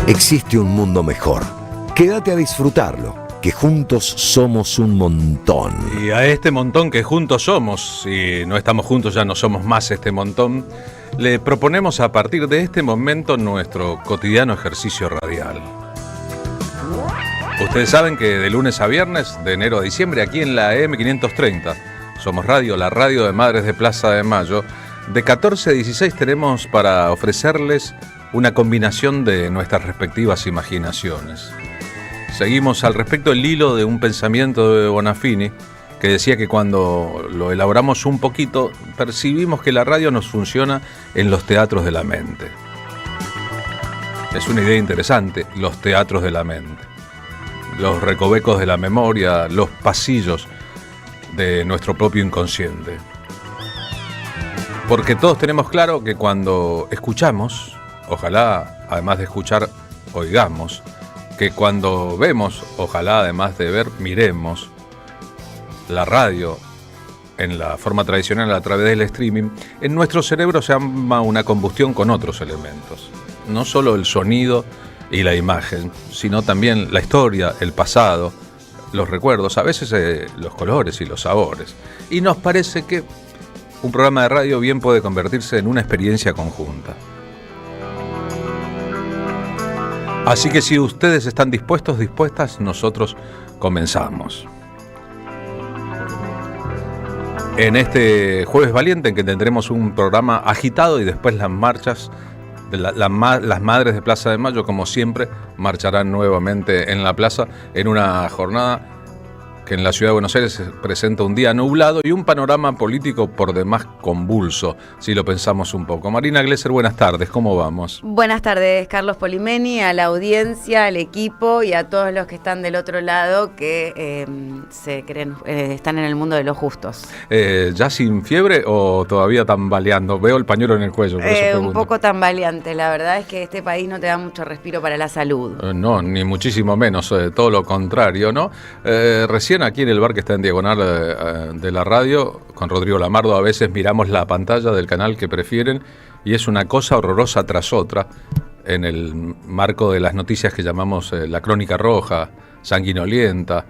Existe un mundo mejor. Quédate a disfrutarlo, que juntos somos un montón. Y a este montón que juntos somos, si no estamos juntos ya no somos más este montón, le proponemos a partir de este momento nuestro cotidiano ejercicio radial. Ustedes saben que de lunes a viernes, de enero a diciembre, aquí en la AM530, Somos Radio, la radio de Madres de Plaza de Mayo, de 14 a 16 tenemos para ofrecerles una combinación de nuestras respectivas imaginaciones. Seguimos al respecto el hilo de un pensamiento de Bonafini, que decía que cuando lo elaboramos un poquito, percibimos que la radio nos funciona en los teatros de la mente. Es una idea interesante, los teatros de la mente. Los recovecos de la memoria, los pasillos de nuestro propio inconsciente. Porque todos tenemos claro que cuando escuchamos, ojalá además de escuchar, oigamos, que cuando vemos, ojalá además de ver, miremos la radio en la forma tradicional a través del streaming, en nuestro cerebro se arma una combustión con otros elementos. No solo el sonido y la imagen, sino también la historia, el pasado, los recuerdos, a veces los colores y los sabores. Y nos parece que un programa de radio bien puede convertirse en una experiencia conjunta. Así que si ustedes están dispuestas, nosotros comenzamos. En este Jueves Valiente, en que tendremos un programa agitado y después las marchas, las Madres de Plaza de Mayo, como siempre, marcharán nuevamente en la plaza en una jornada que en la ciudad de Buenos Aires se presenta un día nublado y un panorama político por demás convulso, si lo pensamos un poco. Marina Glesser, buenas tardes, ¿cómo vamos? Buenas tardes, Carlos Polimeni, a la audiencia, al equipo y a todos los que están del otro lado que se creen están en el mundo de los justos. ¿Ya sin fiebre o todavía tambaleando? Veo el pañuelo en el cuello, por eso pregunto. Un poco tambaleante, la verdad es que este país no te da mucho respiro para la salud. No, ni muchísimo menos, todo lo contrario, ¿no? Recién aquí en el bar que está en diagonal de la radio, con Rodrigo Lamardo, a veces miramos la pantalla del canal que prefieren y es una cosa horrorosa tras otra en el marco de las noticias que llamamos la crónica roja, sanguinolienta,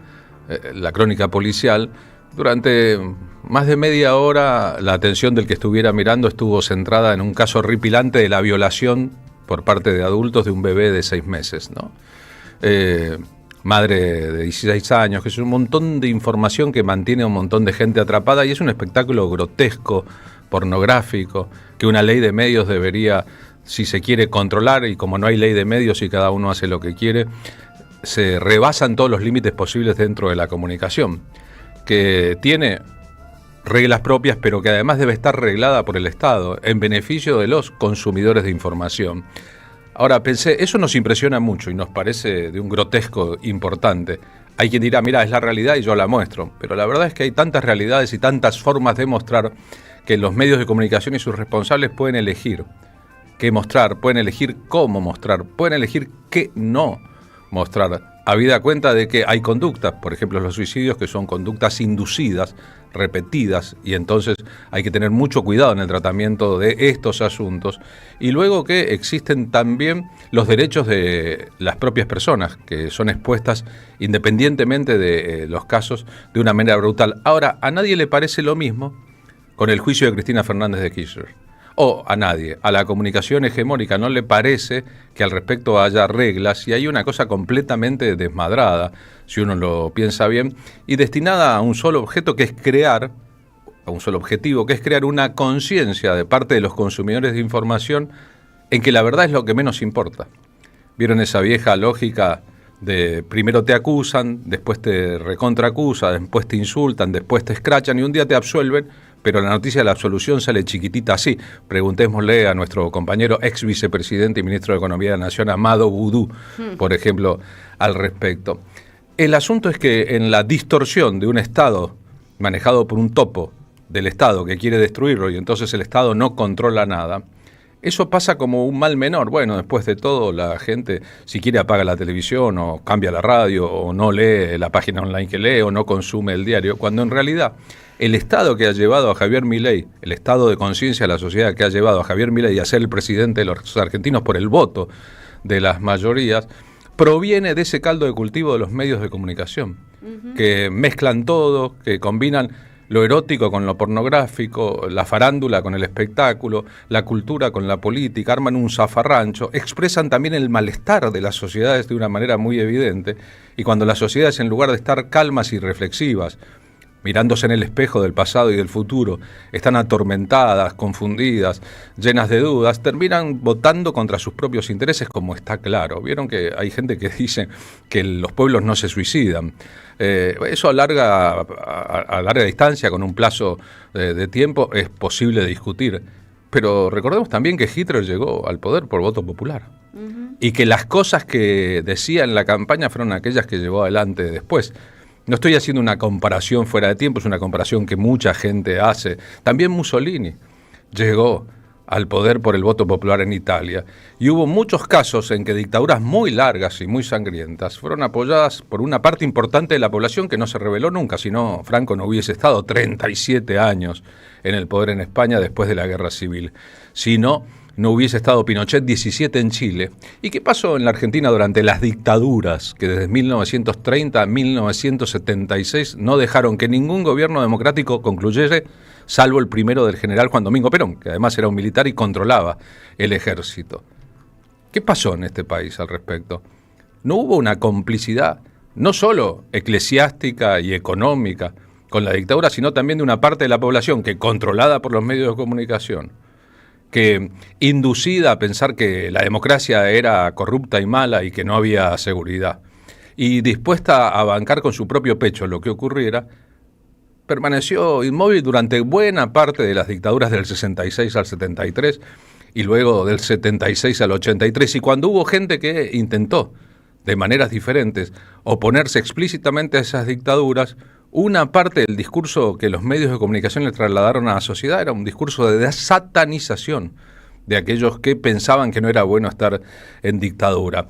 la crónica policial. Durante más de media hora la atención del que estuviera mirando estuvo centrada en un caso horripilante de la violación por parte de adultos de un bebé de 6 meses, ¿no? Madre de 16 años, que es un montón de información que mantiene a un montón de gente atrapada y es un espectáculo grotesco, pornográfico, que una ley de medios debería, si se quiere, controlar, y como no hay ley de medios y cada uno hace lo que quiere, se rebasan todos los límites posibles dentro de la comunicación, que tiene reglas propias, pero que además debe estar reglada por el Estado, en beneficio de los consumidores de información. Ahora pensé, eso nos impresiona mucho y nos parece de un grotesco importante. Hay quien dirá, mira, es la realidad y yo la muestro. Pero la verdad es que hay tantas realidades y tantas formas de mostrar que los medios de comunicación y sus responsables pueden elegir qué mostrar, pueden elegir cómo mostrar, pueden elegir qué no mostrar. Habida cuenta de que hay conductas, por ejemplo los suicidios, que son conductas inducidas, repetidas, y entonces hay que tener mucho cuidado en el tratamiento de estos asuntos. Y luego que existen también los derechos de las propias personas, que son expuestas independientemente de los casos de una manera brutal. Ahora, a nadie le parece lo mismo con el juicio de Cristina Fernández de Kirchner. O a nadie, a la comunicación hegemónica no le parece que al respecto haya reglas y hay una cosa completamente desmadrada, si uno lo piensa bien, y destinada a un solo objeto que es crear, a un solo objetivo, que es crear una conciencia de parte de los consumidores de información en que la verdad es lo que menos importa. ¿Vieron esa vieja lógica de primero te acusan, después te recontraacusan, después te insultan, después te escrachan y un día te absuelven? Pero la noticia de la absolución sale chiquitita así. Preguntémosle a nuestro compañero ex vicepresidente y ministro de Economía de la Nación, Amado Boudou, por ejemplo, al respecto. El asunto es que en la distorsión de un Estado manejado por un topo del Estado que quiere destruirlo y entonces el Estado no controla nada, eso pasa como un mal menor. Bueno, después de todo, la gente, si quiere, apaga la televisión o cambia la radio o no lee la página online que lee o no consume el diario, cuando en realidad el Estado que ha llevado a Javier Milei, el estado de conciencia de la sociedad que ha llevado a Javier Milei a ser el presidente de los argentinos por el voto de las mayorías, proviene de ese caldo de cultivo de los medios de comunicación, que mezclan todo, que combinan lo erótico con lo pornográfico, la farándula con el espectáculo, la cultura con la política, arman un zafarrancho, expresan también el malestar de las sociedades de una manera muy evidente, y cuando las sociedades, en lugar de estar calmas y reflexivas, mirándose en el espejo del pasado y del futuro, están atormentadas, confundidas, llenas de dudas, terminan votando contra sus propios intereses, como está claro. Vieron que hay gente que dice que los pueblos no se suicidan. Eso a larga distancia, con un plazo de tiempo, es posible discutir. Pero recordemos también que Hitler llegó al poder por voto popular. Y que las cosas que decía en la campaña fueron aquellas que llevó adelante después. No estoy haciendo una comparación fuera de tiempo, es una comparación que mucha gente hace. También Mussolini llegó al poder por el voto popular en Italia. Y hubo muchos casos en que dictaduras muy largas y muy sangrientas fueron apoyadas por una parte importante de la población que no se rebeló nunca, si no Franco no hubiese estado 37 años en el poder en España después de la Guerra Civil. Si no hubiese estado Pinochet 17 en Chile. ¿Y qué pasó en la Argentina durante las dictaduras que desde 1930 a 1976 no dejaron que ningún gobierno democrático concluyese, salvo el primero del general Juan Domingo Perón, que además era un militar y controlaba el ejército? ¿Qué pasó en este país al respecto? No hubo una complicidad, no solo eclesiástica y económica con la dictadura, sino también de una parte de la población que, controlada por los medios de comunicación, que inducida a pensar que la democracia era corrupta y mala y que no había seguridad, y dispuesta a bancar con su propio pecho lo que ocurriera, permaneció inmóvil durante buena parte de las dictaduras del 66 al 73 y luego del 76 al 83, y cuando hubo gente que intentó, de maneras diferentes, oponerse explícitamente a esas dictaduras, una parte del discurso que los medios de comunicación le trasladaron a la sociedad era un discurso de satanización de aquellos que pensaban que no era bueno estar en dictadura.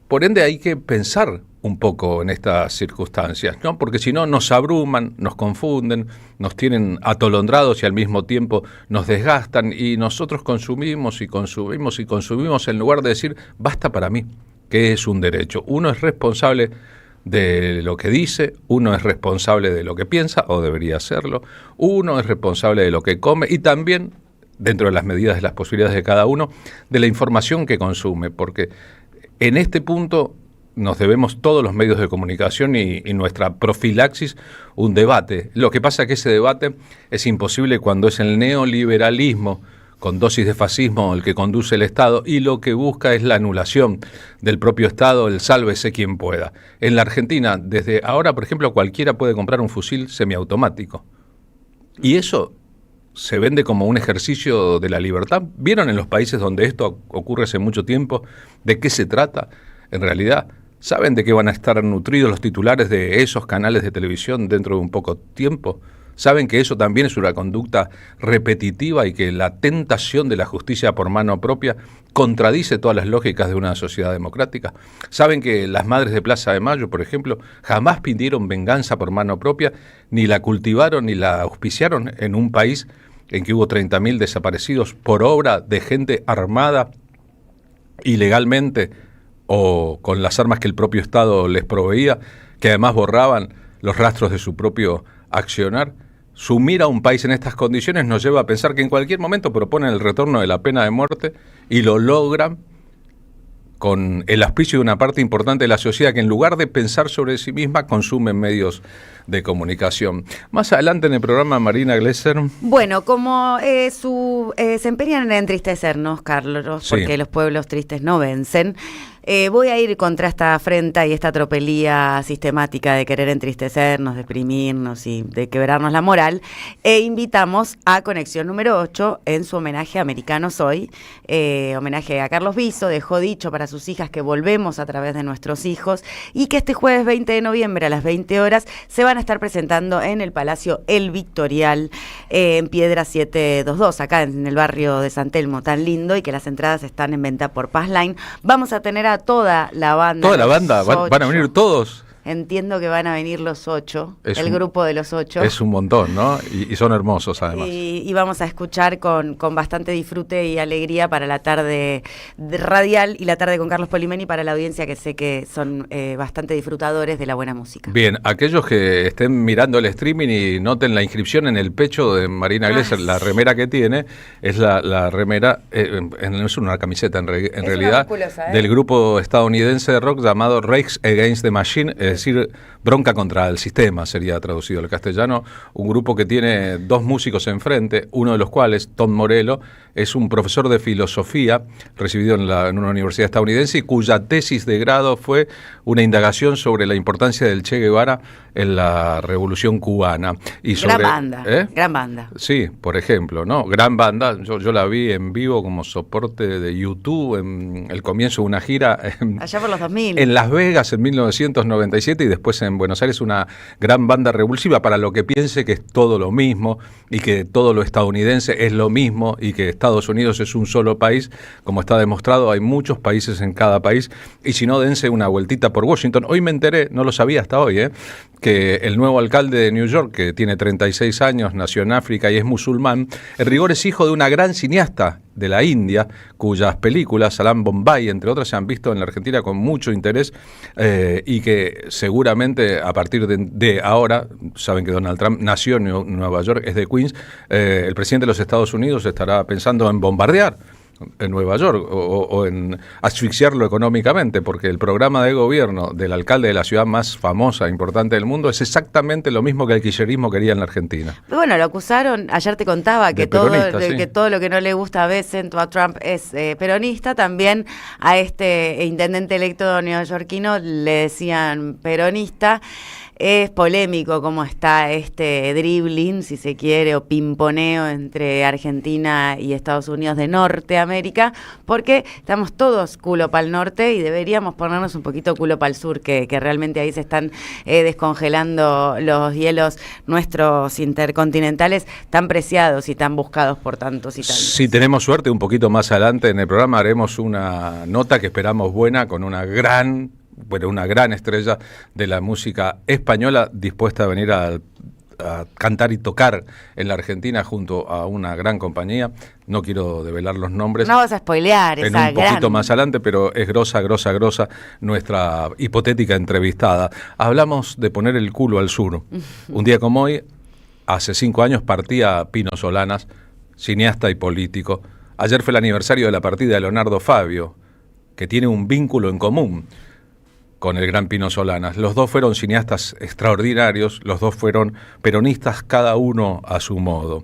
Por ende hay que pensar un poco en estas circunstancias, ¿no? Porque si no nos abruman, nos confunden, nos tienen atolondrados y al mismo tiempo nos desgastan, y nosotros consumimos y consumimos y consumimos en lugar de decir basta para mí, que es un derecho. Uno es responsable de lo que dice, uno es responsable de lo que piensa, o debería serlo, uno es responsable de lo que come y también, dentro de las medidas de las posibilidades de cada uno, de la información que consume, porque en este punto nos debemos todos los medios de comunicación y nuestra profilaxis un debate. Lo que pasa es que ese debate es imposible cuando es el neoliberalismo con dosis de fascismo el que conduce el Estado, y lo que busca es la anulación del propio Estado, el sálvese quien pueda. En la Argentina, desde ahora, por ejemplo, cualquiera puede comprar un fusil semiautomático. Y eso se vende como un ejercicio de la libertad. ¿Vieron en los países donde esto ocurre hace mucho tiempo de qué se trata? En realidad, ¿saben de qué van a estar nutridos los titulares de esos canales de televisión dentro de un poco tiempo? ¿Saben que eso también es una conducta repetitiva y que la tentación de la justicia por mano propia contradice todas las lógicas de una sociedad democrática? ¿Saben que las madres de Plaza de Mayo, por ejemplo, jamás pidieron venganza por mano propia, ni la cultivaron ni la auspiciaron en un país en que hubo 30.000 desaparecidos por obra de gente armada ilegalmente o con las armas que el propio Estado les proveía, que además borraban los rastros de su propio accionar? Sumir a un país en estas condiciones nos lleva a pensar que en cualquier momento proponen el retorno de la pena de muerte, y lo logran con el auspicio de una parte importante de la sociedad que, en lugar de pensar sobre sí misma, consume medios de comunicación. Más adelante en el programa, Marina Glesser. Bueno, como se empeñan en entristecernos, Carlos, porque Sí. los pueblos tristes no vencen, voy a ir contra esta afrenta y esta tropelía sistemática de querer entristecernos, deprimirnos y de quebrarnos la moral, e invitamos a Conexión número 8 en su homenaje a Americanos Hoy, homenaje a Carlos Viso. Dejó dicho para sus hijas que volvemos a través de nuestros hijos, y que este jueves 20 de noviembre a las 20 horas se van a estar presentando en el Palacio El Victorial, en Piedra 722, acá en el barrio de San Telmo, tan lindo, y que las entradas están en venta por Passline. Vamos a tener a toda la banda. Toda la banda, los van a ocho. venir todos. entiendo que van a venir los 8, el un, grupo de los 8. Es un montón, ¿no? Y son hermosos además. Y vamos a escuchar con bastante disfrute y alegría para la tarde radial y la tarde con Carlos Polimeni para la audiencia, que sé que son bastante disfrutadores de la buena música. Bien, aquellos que estén mirando el streaming y noten la inscripción en el pecho de Marina Glesser, la remera que tiene, es la remera, no es una camiseta en realidad, del grupo estadounidense de rock llamado Rage Against the Machine, es decir, bronca contra el sistema, sería traducido al castellano, un grupo que tiene dos músicos enfrente, uno de los cuales, Tom Morello, es un profesor de filosofía recibido en una universidad estadounidense y cuya tesis de grado fue una indagación sobre la importancia del Che Guevara en la Revolución Cubana. Y sobre, gran banda. Sí, por ejemplo, ¿no? Gran banda. Yo la vi en vivo como soporte de YouTube en el comienzo de una gira. Allá por los 2000. En Las Vegas en 1997 y después en Buenos Aires, una gran banda revulsiva para lo que piense que es todo lo mismo y que todo lo estadounidense es lo mismo y que Estados Unidos es un solo país. Como está demostrado, hay muchos países en cada país y si no, dense una vueltita por Washington. Hoy me enteré, no lo sabía hasta hoy, que el nuevo alcalde de New York, que tiene 36 años, nació en África y es musulmán, en rigor es hijo de una gran cineasta de la India, cuyas películas, Salam Bombay, entre otras, se han visto en la Argentina con mucho interés y que seguramente a partir de ahora, saben que Donald Trump nació en Nueva York, es de Queens, el presidente de los Estados Unidos estará pensando en bombardear en Nueva York o en asfixiarlo económicamente, porque el programa de gobierno del alcalde de la ciudad más famosa, importante del mundo, es exactamente lo mismo que el kirchnerismo quería en la Argentina. Bueno, lo acusaron, ayer te contaba que todo lo que no le gusta a Bessent o a Trump es peronista. También a este intendente electo neoyorquino le decían peronista. Es polémico cómo está este dribbling, si se quiere, o pimponeo entre Argentina y Estados Unidos de Norteamérica, porque estamos todos culo para el norte y deberíamos ponernos un poquito culo para el sur, que realmente ahí se están descongelando los hielos nuestros intercontinentales tan preciados y tan buscados por tantos y tantos. Si tenemos suerte, un poquito más adelante en el programa haremos una nota que esperamos buena con una gran estrella de la música española dispuesta a venir a cantar y tocar en la Argentina junto a una gran compañía. No quiero develar los nombres. No vas a spoilear en un poquito más adelante, pero es grosa nuestra hipotética entrevistada. Hablamos de poner el culo al sur. Un día como hoy, hace 5 años, partía Pino Solanas, cineasta y político. Ayer fue el aniversario de la partida de Leonardo Fabio, que tiene un vínculo en común con el gran Pino Solanas. Los dos fueron cineastas extraordinarios, los dos fueron peronistas, cada uno a su modo.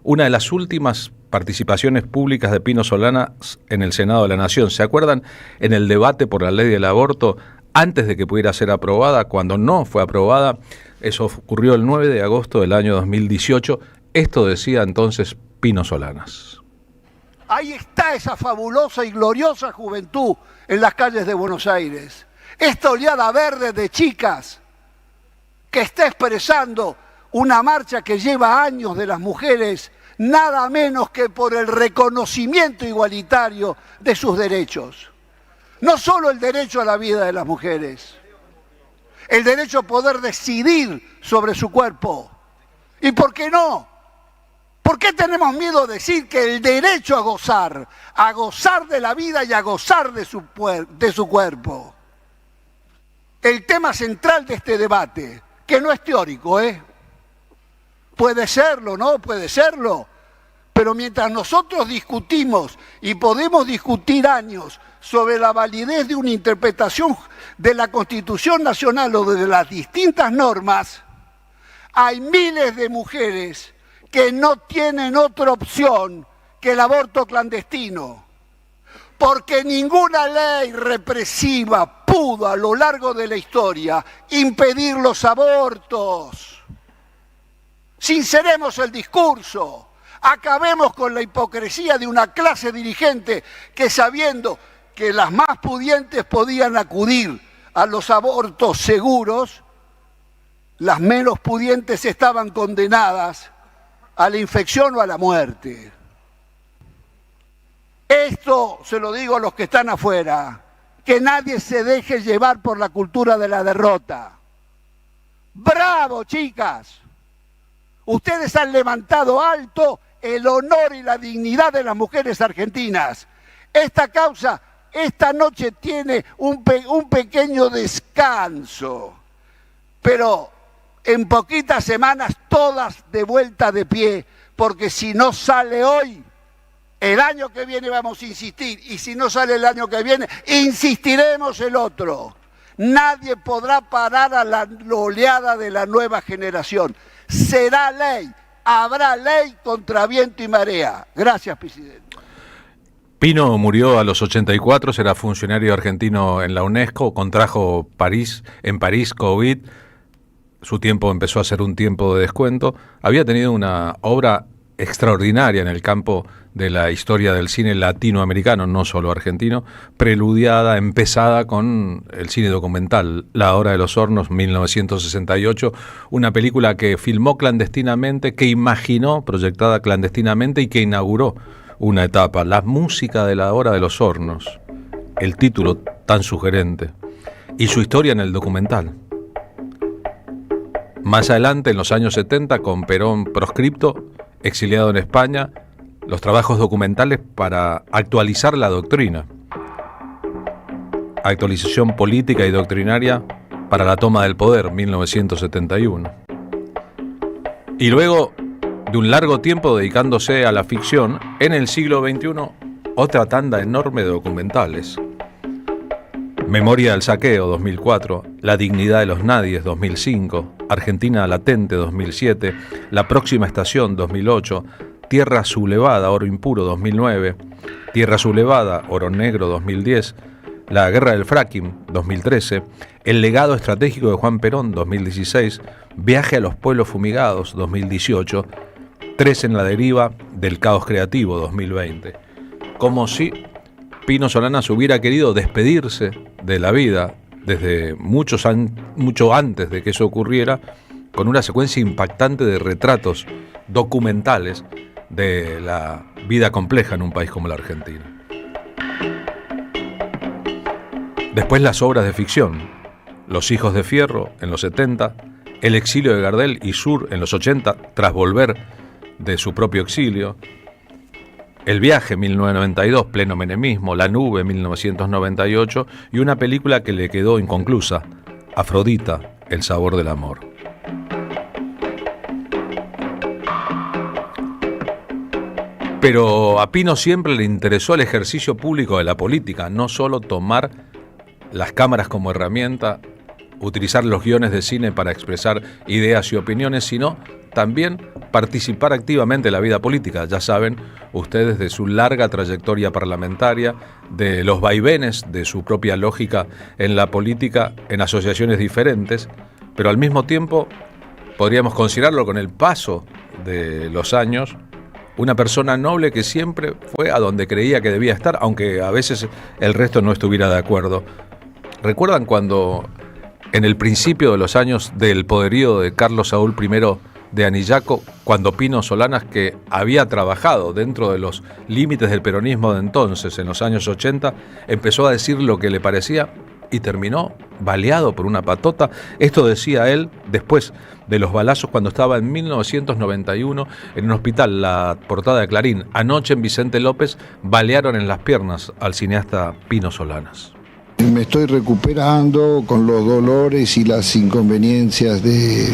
Una de las últimas participaciones públicas de Pino Solanas en el Senado de la Nación, ¿se acuerdan? En el debate por la ley del aborto, antes de que pudiera ser aprobada, cuando no fue aprobada, eso ocurrió el 9 de agosto del año 2018, esto decía entonces Pino Solanas. Ahí está esa fabulosa y gloriosa juventud en las calles de Buenos Aires. Esta oleada verde de chicas que está expresando una marcha que lleva años de las mujeres, nada menos que por el reconocimiento igualitario de sus derechos. No solo el derecho a la vida de las mujeres, el derecho a poder decidir sobre su cuerpo. ¿Y por qué no? ¿Por qué tenemos miedo a decir que el derecho a gozar de la vida y a gozar de su cuerpo? El tema central de este debate, que no es teórico, puede serlo, ¿no? Puede serlo, pero mientras nosotros discutimos y podemos discutir años sobre la validez de una interpretación de la Constitución Nacional o de las distintas normas, hay miles de mujeres que no tienen otra opción que el aborto clandestino, porque ninguna ley represiva pudo a lo largo de la historia impedir los abortos. Sinceremos el discurso, acabemos con la hipocresía de una clase dirigente que, sabiendo que las más pudientes podían acudir a los abortos seguros, las menos pudientes estaban condenadas a la infección o a la muerte. Esto se lo digo a los que están afuera, que nadie se deje llevar por la cultura de la derrota. ¡Bravo, chicas! Ustedes han levantado alto el honor y la dignidad de las mujeres argentinas. Esta causa, esta noche tiene un pequeño descanso, pero en poquitas semanas todas de vuelta de pie, porque si no sale hoy, el año que viene vamos a insistir, y si no sale el año que viene, insistiremos el otro. Nadie podrá parar a la oleada de la nueva generación. Será ley, habrá ley contra viento y marea. Gracias, presidente. Pino murió a los 84, era funcionario argentino en la UNESCO, contrajo en París COVID, su tiempo empezó a ser un tiempo de descuento, había tenido una obra extraordinaria en el campo de la historia del cine latinoamericano, no solo argentino, preludiada, empezada con el cine documental, La Hora de los Hornos, 1968, una película que filmó clandestinamente, que imaginó, proyectada clandestinamente y que inauguró una etapa, la música de La Hora de los Hornos, el título tan sugerente, y su historia en el documental. Más adelante, en los años 70, con Perón proscripto, exiliado en España, los trabajos documentales para actualizar la doctrina. Actualización política y doctrinaria para la toma del poder, 1971. Y luego de un largo tiempo dedicándose a la ficción, en el siglo XXI, otra tanda enorme de documentales. Memoria del saqueo, 2004, La dignidad de los nadies, 2005, Argentina latente, 2007, La próxima estación, 2008, Tierra sublevada, oro impuro, 2009, Tierra sublevada, oro negro, 2010, La guerra del fracking, 2013, El legado estratégico de Juan Perón, 2016, Viaje a los pueblos fumigados, 2018, Tres en la deriva del caos creativo, 2020. Como si Pino Solanas hubiera querido despedirse de la vida desde mucho antes de que eso ocurriera, con una secuencia impactante de retratos documentales de la vida compleja en un país como la Argentina. Después las obras de ficción, Los hijos de Fierro en los 70, El exilio de Gardel y Sur en los 80, tras volver de su propio exilio, El viaje, 1992, pleno menemismo, La nube, 1998, y una película que le quedó inconclusa, Afrodita, el sabor del amor. Pero a Pino siempre le interesó el ejercicio público de la política, no solo tomar las cámaras como herramienta, utilizar los guiones de cine para expresar ideas y opiniones, sino también participar activamente en la vida política. Ya saben ustedes de su larga trayectoria parlamentaria, de los vaivenes de su propia lógica en la política, en asociaciones diferentes, pero al mismo tiempo podríamos considerarlo, con el paso de los años, una persona noble que siempre fue a donde creía que debía estar, aunque a veces el resto no estuviera de acuerdo. ¿Recuerdan cuando en el principio de los años del poderío de Carlos Saúl I de Anillaco, cuando Pino Solanas, que había trabajado dentro de los límites del peronismo de entonces, en los años 80, empezó a decir lo que le parecía y terminó baleado por una patota? Esto decía él después de los balazos cuando estaba en 1991 en un hospital, la portada de Clarín. Anoche en Vicente López balearon en las piernas al cineasta Pino Solanas. Me estoy recuperando con los dolores y las inconveniencias de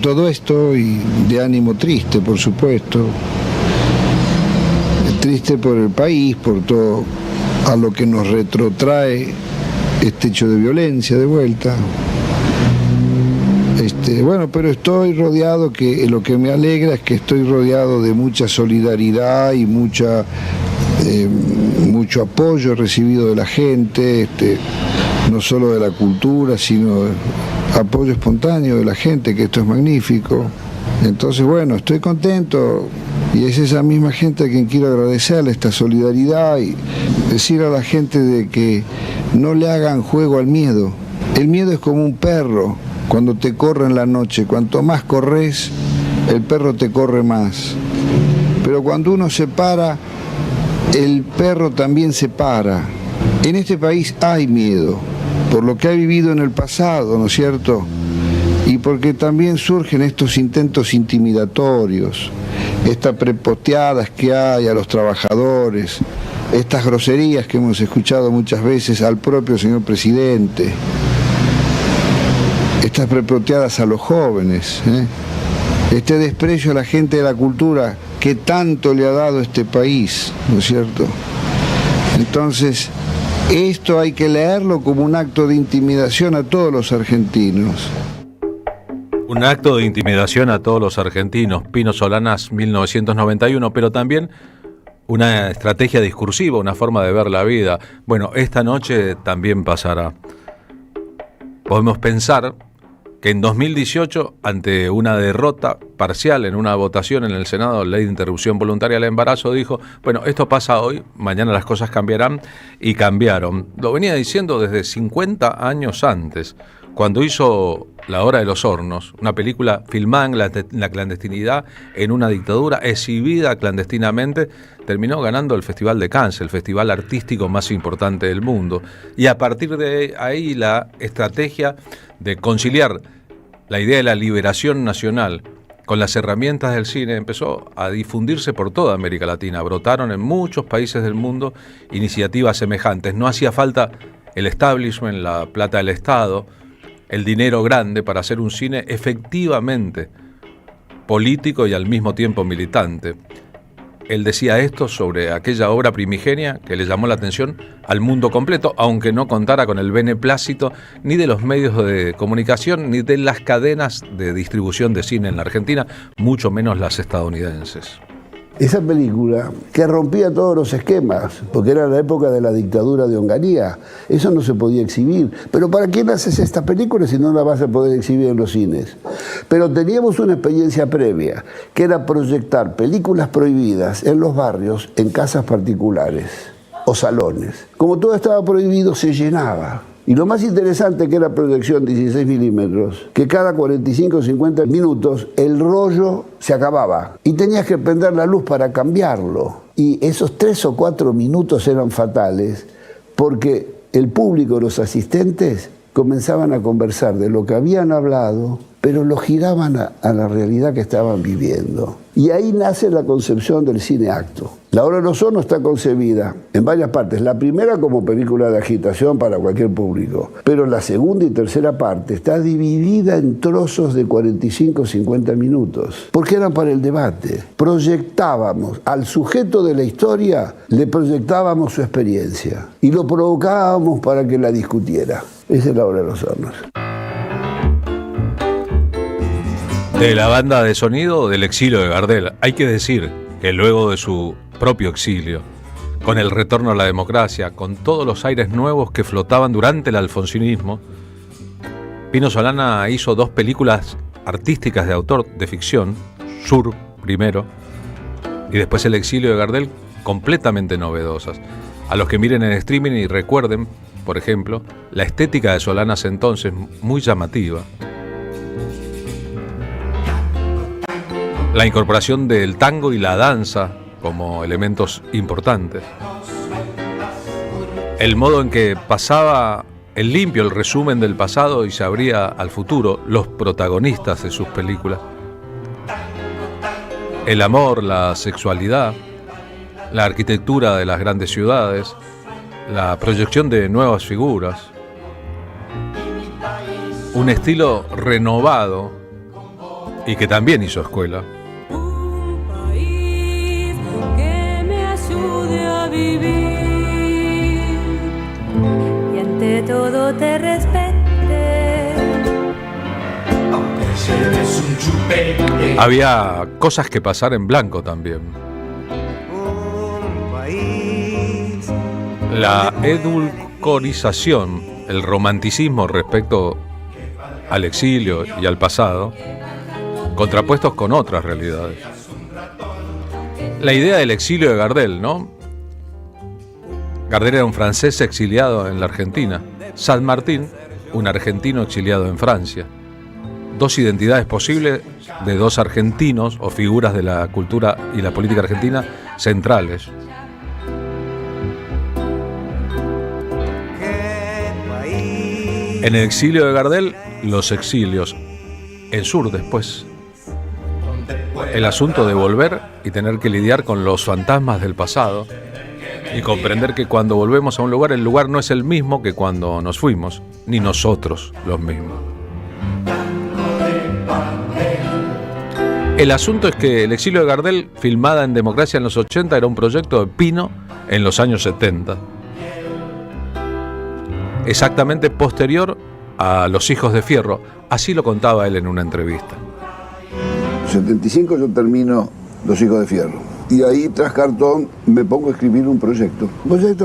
todo esto, y de ánimo triste, por supuesto. Triste por el país, por todo a lo que nos retrotrae este hecho de violencia de vuelta. Bueno, pero estoy rodeado, que lo que me alegra es que estoy rodeado de mucha solidaridad y mucho apoyo recibido de la gente, no solo de la cultura, sino apoyo espontáneo de la gente, que esto es magnífico. Entonces, bueno, estoy contento, y es esa misma gente a quien quiero agradecerle esta solidaridad y decir a la gente de que no le hagan juego al miedo. El miedo es como un perro cuando te corre en la noche. Cuanto más corres, el perro te corre más. Pero cuando uno se para, el perro también se para. En este país hay miedo, por lo que ha vivido en el pasado, ¿no es cierto? Y porque también surgen estos intentos intimidatorios, estas prepoteadas que hay a los trabajadores, estas groserías que hemos escuchado muchas veces al propio señor presidente, estas prepoteadas a los jóvenes, este desprecio a la gente de la cultura que tanto le ha dado este país, ¿no es cierto? Entonces, esto hay que leerlo como un acto de intimidación a todos los argentinos. Un acto de intimidación a todos los argentinos, Pino Solanas, 1991, pero también una estrategia discursiva, una forma de ver la vida. Bueno, esta noche también pasará. Podemos pensar que en 2018, ante una derrota parcial en una votación en el Senado, ley de interrupción voluntaria del embarazo, dijo, bueno, esto pasa hoy, mañana las cosas cambiarán, y cambiaron. Lo venía diciendo desde 50 años antes, cuando hizo La Hora de los Hornos, una película filmada en la clandestinidad, en una dictadura, exhibida clandestinamente, terminó ganando el Festival de Cannes, el festival artístico más importante del mundo. Y a partir de ahí la estrategia de conciliar la idea de la liberación nacional con las herramientas del cine empezó a difundirse por toda América Latina. Brotaron en muchos países del mundo iniciativas semejantes. No hacía falta el establishment, la plata del Estado, el dinero grande para hacer un cine efectivamente político y al mismo tiempo militante. Él decía esto sobre aquella obra primigenia que le llamó la atención al mundo completo, aunque no contara con el beneplácito ni de los medios de comunicación ni de las cadenas de distribución de cine en la Argentina, mucho menos las estadounidenses. Esa película que rompía todos los esquemas, porque era la época de la dictadura de Onganía, eso no se podía exhibir. Pero ¿para quién haces esta película si no la vas a poder exhibir en los cines? Pero teníamos una experiencia previa, que era proyectar películas prohibidas en los barrios, en casas particulares o salones. Como todo estaba prohibido, se llenaba. Y lo más interesante que era proyección 16 milímetros, que cada 45 o 50 minutos el rollo se acababa y tenías que prender la luz para cambiarlo. Y esos 3 o 4 minutos eran fatales porque el público, los asistentes, comenzaban a conversar de lo que habían hablado, pero lo giraban a la realidad que estaban viviendo. Y ahí nace la concepción del cine acto. La Hora de los Hornos está concebida en varias partes. La primera como película de agitación para cualquier público, pero la segunda y tercera parte está dividida en trozos de 45 o 50 minutos, porque eran para el debate. Proyectábamos al sujeto de la historia, le proyectábamos su experiencia y lo provocábamos para que la discutiera. Esa es La Hora de los Hornos. De la banda de sonido del exilio de Gardel. Hay que decir que luego de su propio exilio, con el retorno a la democracia, con todos los aires nuevos que flotaban durante el alfonsinismo, Pino Solana hizo 2 películas artísticas de autor de ficción, Sur primero, y después El exilio de Gardel, completamente novedosas. A los que miren en streaming y recuerden, por ejemplo, la estética de Solanas entonces, muy llamativa. La incorporación del tango y la danza como elementos importantes. El modo en que pasaba el limpio, el resumen del pasado y se abría al futuro, los protagonistas de sus películas. El amor, la sexualidad, la arquitectura de las grandes ciudades, la proyección de nuevas figuras. Un estilo renovado y que también hizo escuela. Todo te respete. Había cosas que pasar en blanco también. La edulcorización, el romanticismo respecto al exilio y al pasado, contrapuestos con otras realidades. La idea del exilio de Gardel, ¿no? Gardel era un francés exiliado en la Argentina. San Martín, un argentino exiliado en Francia. 2 identidades posibles de 2 argentinos o figuras de la cultura y la política argentina centrales. En el exilio de Gardel, los exilios. En Sur después. El asunto de volver y tener que lidiar con los fantasmas del pasado y comprender que cuando volvemos a un lugar, el lugar no es el mismo que cuando nos fuimos, ni nosotros los mismos. El asunto es que el exilio de Gardel, filmada en Democracia en los 80, era un proyecto de Pino en los años 70. Exactamente posterior a Los Hijos de Fierro. Así lo contaba él en una entrevista. En 75 yo termino Los Hijos de Fierro. Y ahí, tras cartón, me pongo a escribir un proyecto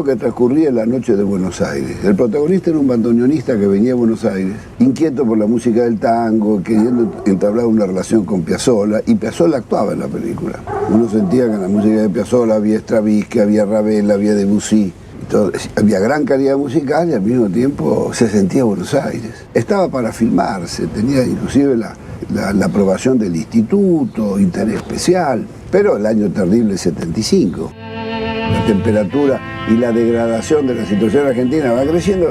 que transcurría en la noche de Buenos Aires. El protagonista era un bandoneonista que venía a Buenos Aires, inquieto por la música del tango, queriendo entablar una relación con Piazzolla, y Piazzolla actuaba en la película. Uno sentía que en la música de Piazzolla había Stravinsky, había Ravel, había Debussy, había gran calidad musical y al mismo tiempo se sentía Buenos Aires. Estaba para filmarse, tenía inclusive la aprobación del instituto, interés especial, pero el año terrible 75. La temperatura y la degradación de la situación argentina va creciendo,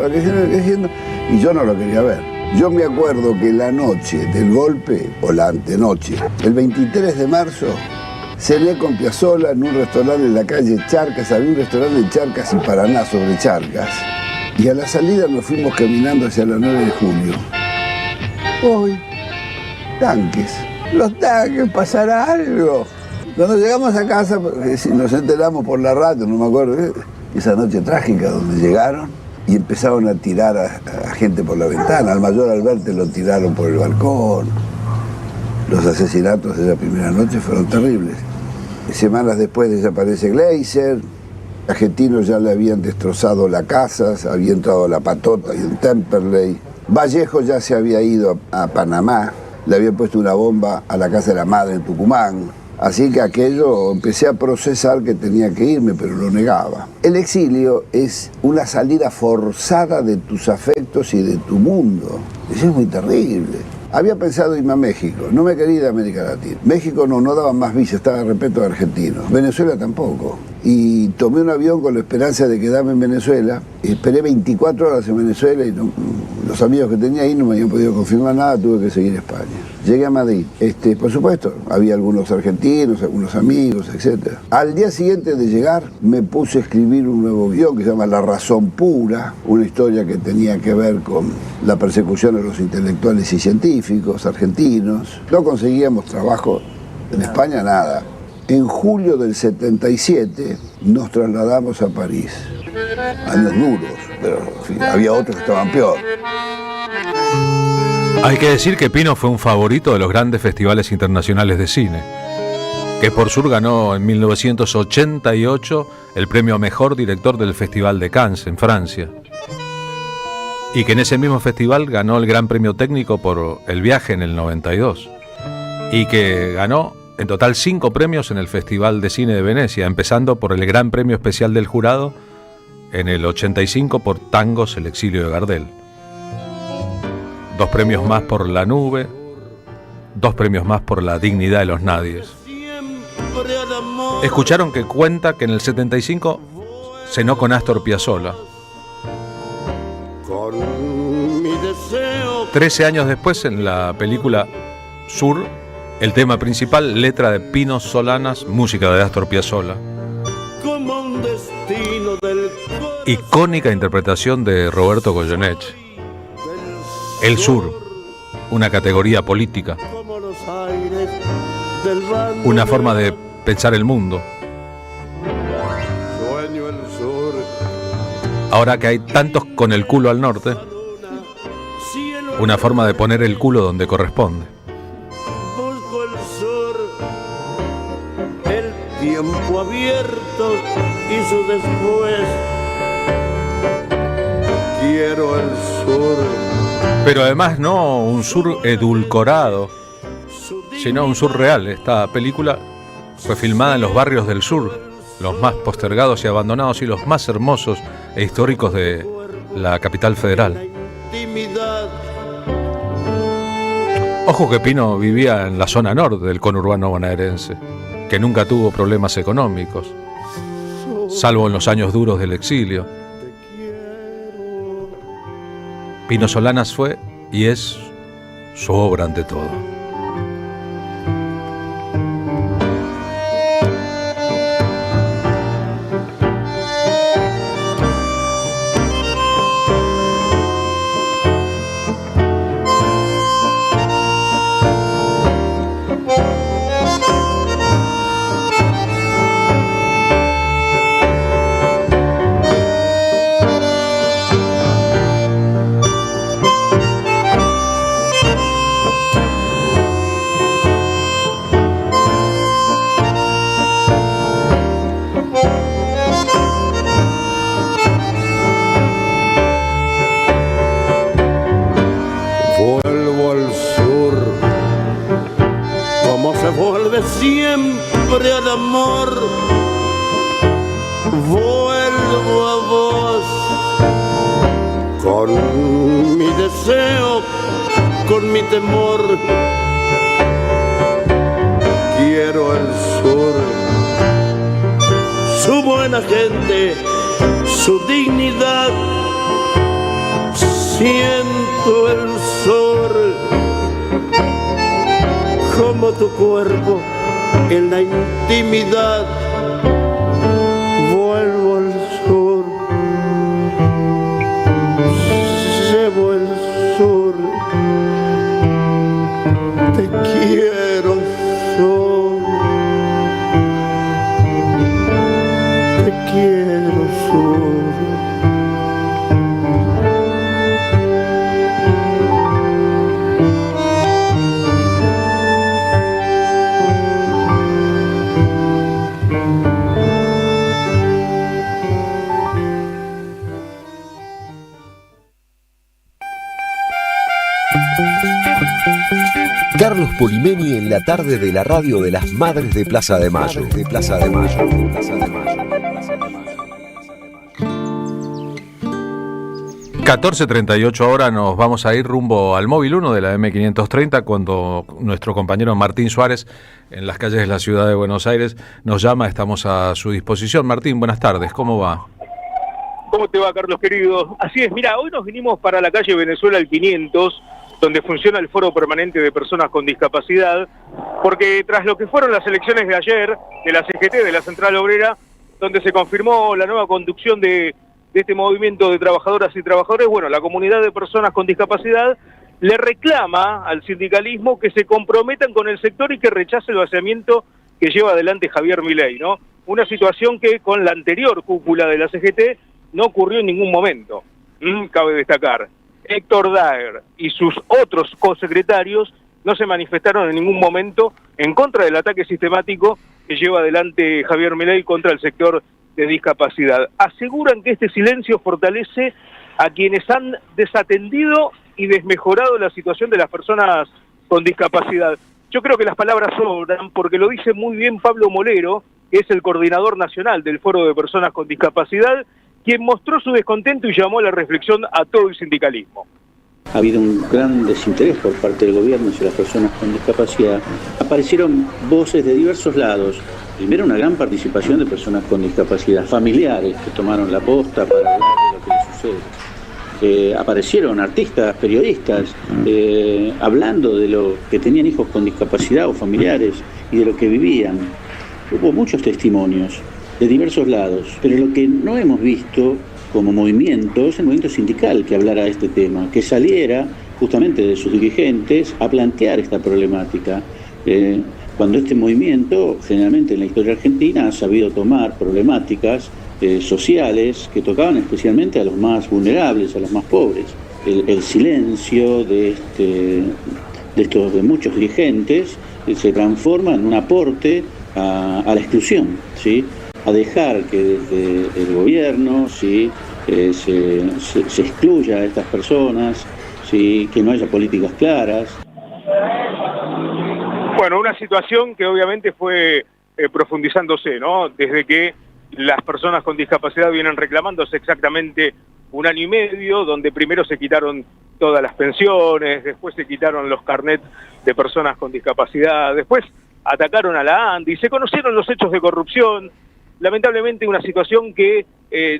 y yo no lo quería ver. Yo me acuerdo que la noche del golpe, o la antenoche, el 23 de marzo, cené con Piazzolla en un restaurante en la calle Charcas, había un restaurante en Charcas y Paraná sobre Charcas. Y a la salida nos fuimos caminando hacia la 9 de julio. Hoy, tanques, los tanques, pasará algo. Cuando llegamos a casa, nos enteramos por la radio, no me acuerdo, esa noche trágica donde llegaron y empezaron a tirar a gente por la ventana. Al mayor Alberti lo tiraron por el balcón. Los asesinatos de esa primera noche fueron terribles. Semanas después desaparece Gleiser, argentinos ya le habían destrozado la casa, había entrado la Patota y el Temperley. Vallejo ya se había ido a Panamá, le habían puesto una bomba a la casa de la madre en Tucumán. Así que aquello empecé a procesar que tenía que irme, pero lo negaba. El exilio es una salida forzada de tus afectos y de tu mundo. Eso es muy terrible. Había pensado irme a México, no me quería ir a América Latina. México no daban más visa, estaba repleto de argentinos. Venezuela tampoco. Y tomé un avión con la esperanza de quedarme en Venezuela. Esperé 24 horas en Venezuela y los amigos que tenía ahí no me habían podido confirmar nada, tuve que seguir a España. Llegué a Madrid. Por supuesto, había algunos argentinos, algunos amigos, etc. Al día siguiente de llegar, me puse a escribir un nuevo guión que se llama La Razón Pura, una historia que tenía que ver con la persecución de los intelectuales y científicos argentinos. No conseguíamos trabajo en España, nada. En julio del 77 nos trasladamos a París. Años duros, pero en fin, había otros que estaban peor. Hay que decir que Pino fue un favorito de los grandes festivales internacionales de cine, que por Sur ganó en 1988 el premio a Mejor Director del Festival de Cannes, en Francia, y que en ese mismo festival ganó el Gran Premio Técnico por El Viaje en el 92, y que ganó en total 5 premios en el Festival de Cine de Venecia, empezando por el Gran Premio Especial del Jurado en el 85 por Tangos, el exilio de Gardel. 2 premios más por La Nube, 2 premios más por La dignidad de los nadies. Escucharon que cuenta que en el 75 cenó con Astor Piazzolla. 13 años después, en la película Sur, el tema principal, letra de Pino Solanas, música de Astor Piazzolla. Icónica interpretación de Roberto Goyeneche. El Sur, una categoría política, una forma de pensar el mundo. Ahora que hay tantos con el culo al norte, una forma de poner el culo donde corresponde. Tiempo abierto y su después. Quiero el sur. Pero además no un sur edulcorado, sino un sur real. Esta película fue filmada en los barrios del sur, los más postergados y abandonados y los más hermosos e históricos de la capital federal. Ojo que Pino vivía en la zona norte del conurbano bonaerense, que nunca tuvo problemas económicos, salvo en los años duros del exilio. Pino Solanas fue y es su obra ante todo. Siempre al amor, vuelvo a vos con mi deseo, con mi temor. Quiero el sur, su buena gente, su dignidad. Siento el sol como tu cuerpo en la intimidad. Vuelvo al sur, llevo el sur. Te quiero, sur. Te quiero, sur. Carlos Polimeni en la tarde de la radio de las Madres de Plaza de Mayo. 14:38 ahora nos vamos a ir rumbo al móvil 1 de la M530 cuando nuestro compañero Martín Suárez en las calles de la ciudad de Buenos Aires nos llama, estamos a su disposición. Martín, buenas tardes, ¿cómo va? ¿Cómo te va, Carlos, querido? Así es, mira, hoy nos vinimos para la calle Venezuela al 500, donde funciona el Foro Permanente de Personas con Discapacidad, porque tras lo que fueron las elecciones de ayer, de la CGT, de la Central Obrera, donde se confirmó la nueva conducción de este movimiento de trabajadoras y trabajadores, bueno, la comunidad de personas con discapacidad le reclama al sindicalismo que se comprometan con el sector y que rechace el vaciamiento que lleva adelante Javier Milei, ¿no? Una situación que con la anterior cúpula de la CGT no ocurrió en ningún momento, cabe destacar. Héctor Daer y sus otros cosecretarios no se manifestaron en ningún momento en contra del ataque sistemático que lleva adelante Javier Milei contra el sector de discapacidad. Aseguran que este silencio fortalece a quienes han desatendido y desmejorado la situación de las personas con discapacidad. Yo creo que las palabras sobran porque lo dice muy bien Pablo Molero, que es el coordinador nacional del Foro de Personas con Discapacidad, quien mostró su descontento y llamó a la reflexión a todo el sindicalismo. Ha habido un gran desinterés por parte del gobierno hacia las personas con discapacidad. Aparecieron voces de diversos lados. Primero, una gran participación de personas con discapacidad, familiares que tomaron la posta para hablar de lo que les sucede. Aparecieron artistas, periodistas, hablando de lo que tenían hijos con discapacidad o familiares y de lo que vivían. Hubo muchos testimonios de diversos lados, pero lo que no hemos visto como movimiento es el movimiento sindical que hablara de este tema, que saliera justamente de sus dirigentes a plantear esta problemática. Cuando este movimiento, generalmente en la historia argentina, ha sabido tomar problemáticas sociales que tocaban especialmente a los más vulnerables, a los más pobres. El silencio de muchos dirigentes se transforma en un aporte a la exclusión, ¿sí? A dejar que desde el gobierno, ¿sí? se excluya a estas personas, ¿sí? Que no haya políticas claras. Bueno, una situación que obviamente fue profundizándose, ¿no? Desde que las personas con discapacidad vienen reclamándose exactamente 1 año y medio, donde primero se quitaron todas las pensiones, después se quitaron los carnets de personas con discapacidad, después atacaron a la ANDI, se conocieron los hechos de corrupción. Lamentablemente una situación que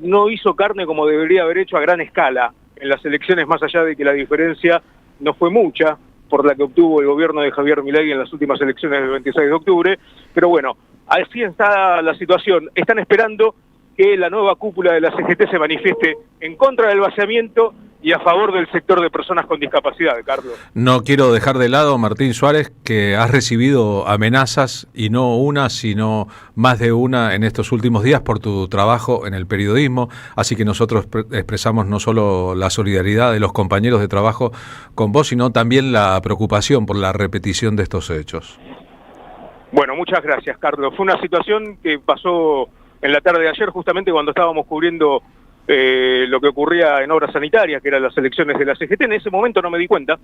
no hizo carne como debería haber hecho a gran escala en las elecciones, más allá de que la diferencia no fue mucha por la que obtuvo el gobierno de Javier Milei en las últimas elecciones del 26 de octubre, pero bueno, así está la situación. Están esperando que la nueva cúpula de la CGT se manifieste en contra del vaciamiento y a favor del sector de personas con discapacidad, Carlos. No quiero dejar de lado, Martín Suárez, que has recibido amenazas, y no una, sino más de una en estos últimos días por tu trabajo en el periodismo, así que nosotros expresamos no solo la solidaridad de los compañeros de trabajo con vos, sino también la preocupación por la repetición de estos hechos. Bueno, muchas gracias, Carlos. Fue una situación que pasó en la tarde de ayer, justamente cuando estábamos cubriendo lo que ocurría en obras sanitarias, que eran las elecciones de la CGT. En ese momento no me di cuenta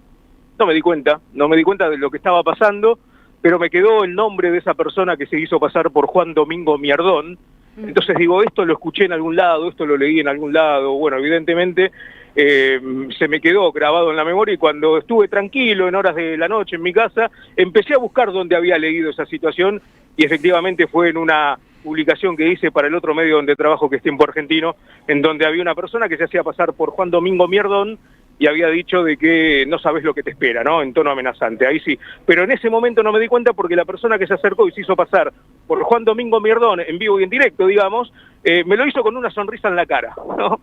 de lo que estaba pasando, pero me quedó el nombre de esa persona que se hizo pasar por Juan Domingo Mierdón. Entonces digo, esto lo escuché en algún lado, esto lo leí en algún lado. Bueno, evidentemente se me quedó grabado en la memoria, y cuando estuve tranquilo en horas de la noche en mi casa, empecé a buscar dónde había leído esa situación, y efectivamente fue en una publicación que hice para el otro medio donde trabajo, que es Tiempo Argentino, en donde había una persona que se hacía pasar por Juan Domingo Mierdón y había dicho de que no sabes lo que te espera, ¿no? En tono amenazante, ahí sí. Pero en ese momento no me di cuenta, porque la persona que se acercó y se hizo pasar por Juan Domingo Mierdón, en vivo y en directo, digamos, me lo hizo con una sonrisa en la cara, ¿no?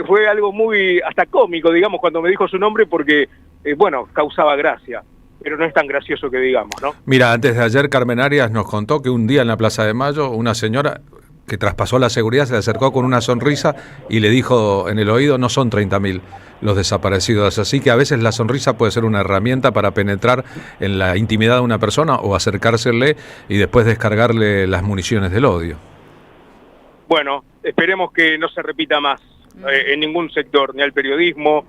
Fue algo muy, hasta cómico, digamos, cuando me dijo su nombre, porque, bueno, causaba gracia. Pero no es tan gracioso que digamos, ¿no? Mira, antes de ayer Carmen Arias nos contó que un día en la Plaza de Mayo una señora que traspasó la seguridad se le acercó con una sonrisa y le dijo en el oído: no son 30.000 los desaparecidos. Así que a veces la sonrisa puede ser una herramienta para penetrar en la intimidad de una persona o acercársele y después descargarle las municiones del odio. Bueno, esperemos que no se repita más en ningún sector, ni al periodismo,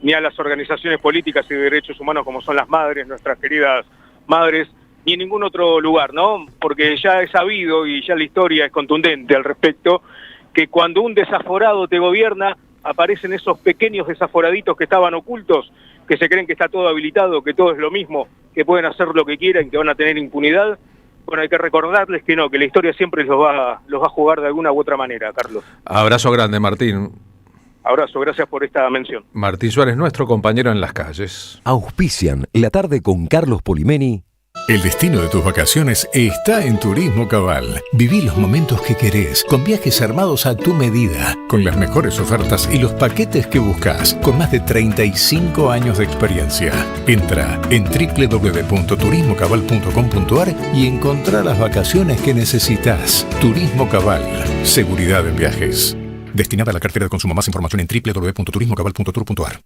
ni a las organizaciones políticas y de derechos humanos como son las madres, nuestras queridas madres, ni en ningún otro lugar, ¿no? Porque ya he sabido, y ya la historia es contundente al respecto, que cuando un desaforado te gobierna, aparecen esos pequeños desaforaditos que estaban ocultos, que se creen que está todo habilitado, que todo es lo mismo, que pueden hacer lo que quieran, que van a tener impunidad. Bueno, hay que recordarles que no, que la historia siempre los va a jugar de alguna u otra manera, Carlos. Abrazo grande, Martín. Abrazo, gracias por esta mención. Martín Suárez, nuestro compañero en las calles. Auspician La Tarde con Carlos Polimeni. El destino de tus vacaciones está en Turismo Cabal. Viví los momentos que querés, con viajes armados a tu medida, con las mejores ofertas y los paquetes que buscas, con más de 35 años de experiencia. Entra en www.turismocabal.com.ar y encontrá las vacaciones que necesitas. Turismo Cabal, seguridad en viajes. Destinada a la cartera de consumo. Más información en www.turismocabal.tour.ar.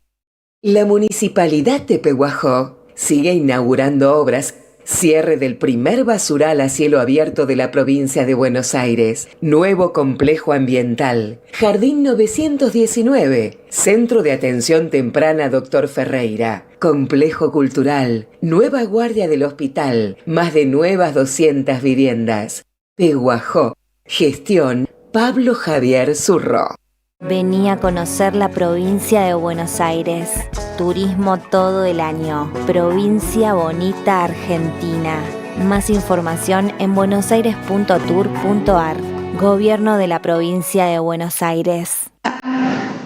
La Municipalidad de Pehuajó sigue inaugurando obras. Cierre del primer basural a cielo abierto de la provincia de Buenos Aires. Nuevo complejo ambiental. Jardín 919. Centro de atención temprana Dr. Ferreira. Complejo cultural. Nueva guardia del hospital. Más de nuevas 200 viviendas. Pehuajó. Gestión Pablo Javier Zurro. Vení a conocer la provincia de Buenos Aires. Turismo todo el año. Provincia bonita Argentina. Más información en buenosaires.tour.ar. Gobierno de la provincia de Buenos Aires.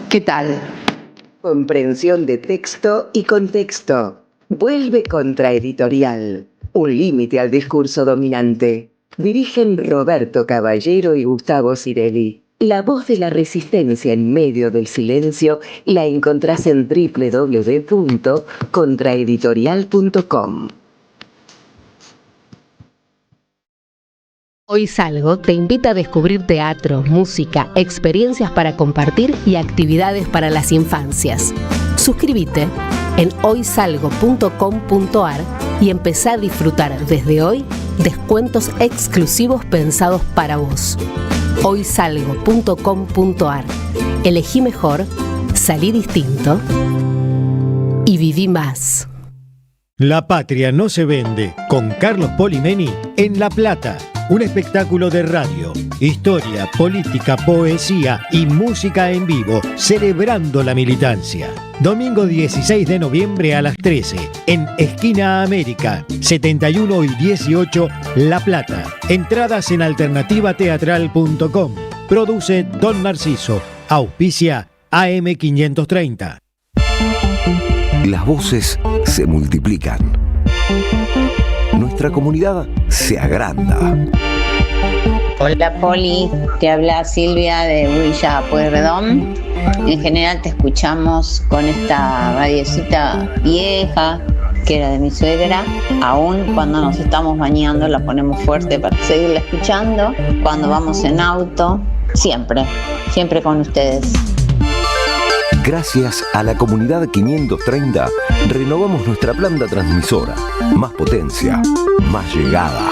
¿Qué tal? Comprensión de texto y contexto. Vuelve Contraeditorial. Un límite al discurso dominante. Dirigen Roberto Caballero y Gustavo Cirelli. La voz de la resistencia en medio del silencio la encontrás en www.contraeditorial.com. Hoy Salgo te invita a descubrir teatro, música, experiencias para compartir y actividades para las infancias. Suscríbete en hoysalgo.com.ar y empezá a disfrutar desde hoy descuentos exclusivos pensados para vos. Hoysalgo.com.ar. Elegí mejor, salí distinto y viví más. La patria no se vende, con Carlos Polimeni en La Plata. Un espectáculo de radio, historia, política, poesía y música en vivo, celebrando la militancia. Domingo 16 de noviembre a las 13, en Esquina América, 71 y 18, La Plata. Entradas en alternativateatral.com. Produce Don Narciso. Auspicia AM530. Las voces se multiplican. Nuestra comunidad se agranda. Hola Poli, te habla Silvia de Villa Pueyrredón. En general te escuchamos con esta radiecita vieja que era de mi suegra. Aún cuando nos estamos bañando la ponemos fuerte para seguirla escuchando. Cuando vamos en auto, siempre con ustedes. Gracias a la comunidad 530, renovamos nuestra planta transmisora. Más potencia, más llegada.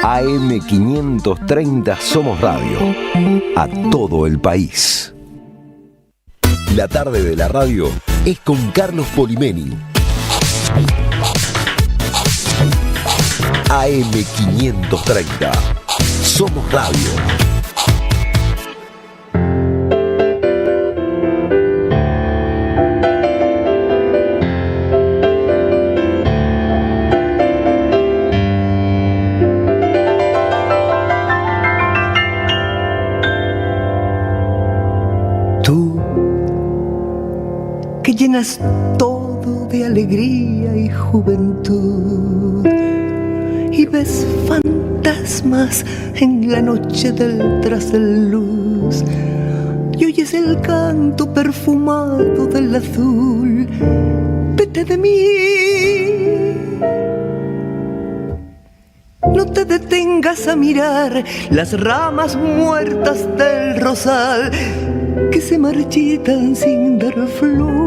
AM530 Somos Radio. A todo el país. La tarde de la radio es con Carlos Polimeni. AM530 Somos Radio. Que llenas todo de alegría y juventud y ves fantasmas en la noche del trasluz y oyes el canto perfumado del azul. Vete de mí, no te detengas a mirar las ramas muertas del rosal que se marchitan sin dar flor.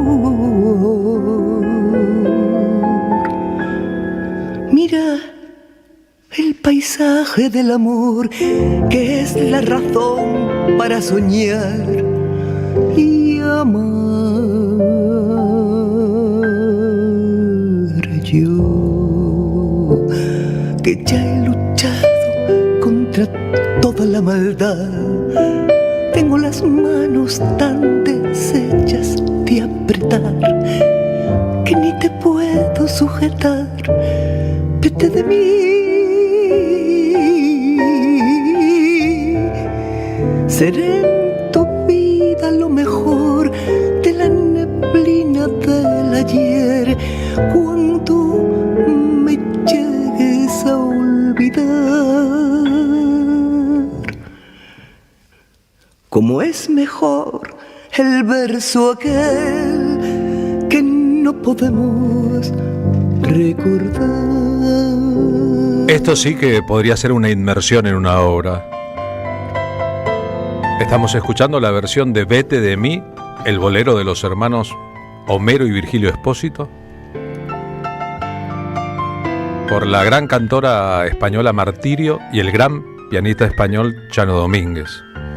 Mira el paisaje del amor, que es la razón para soñar y amar. Yo, que ya he luchado contra toda la maldad, tengo las manos tan deshechas de apretar que ni te puedo sujetar. Vete de mí. Seré en tu vida lo mejor de la neblina del ayer, cuando me llegues a olvidar. Como es mejor el verso aquel que no podemos recordar. Esto sí que podría ser una inmersión en una obra. Estamos escuchando la versión de Vete de mí, el bolero de los hermanos Homero y Virgilio Espósito, por la gran cantora española Martirio y el gran pianista español Chano Domínguez.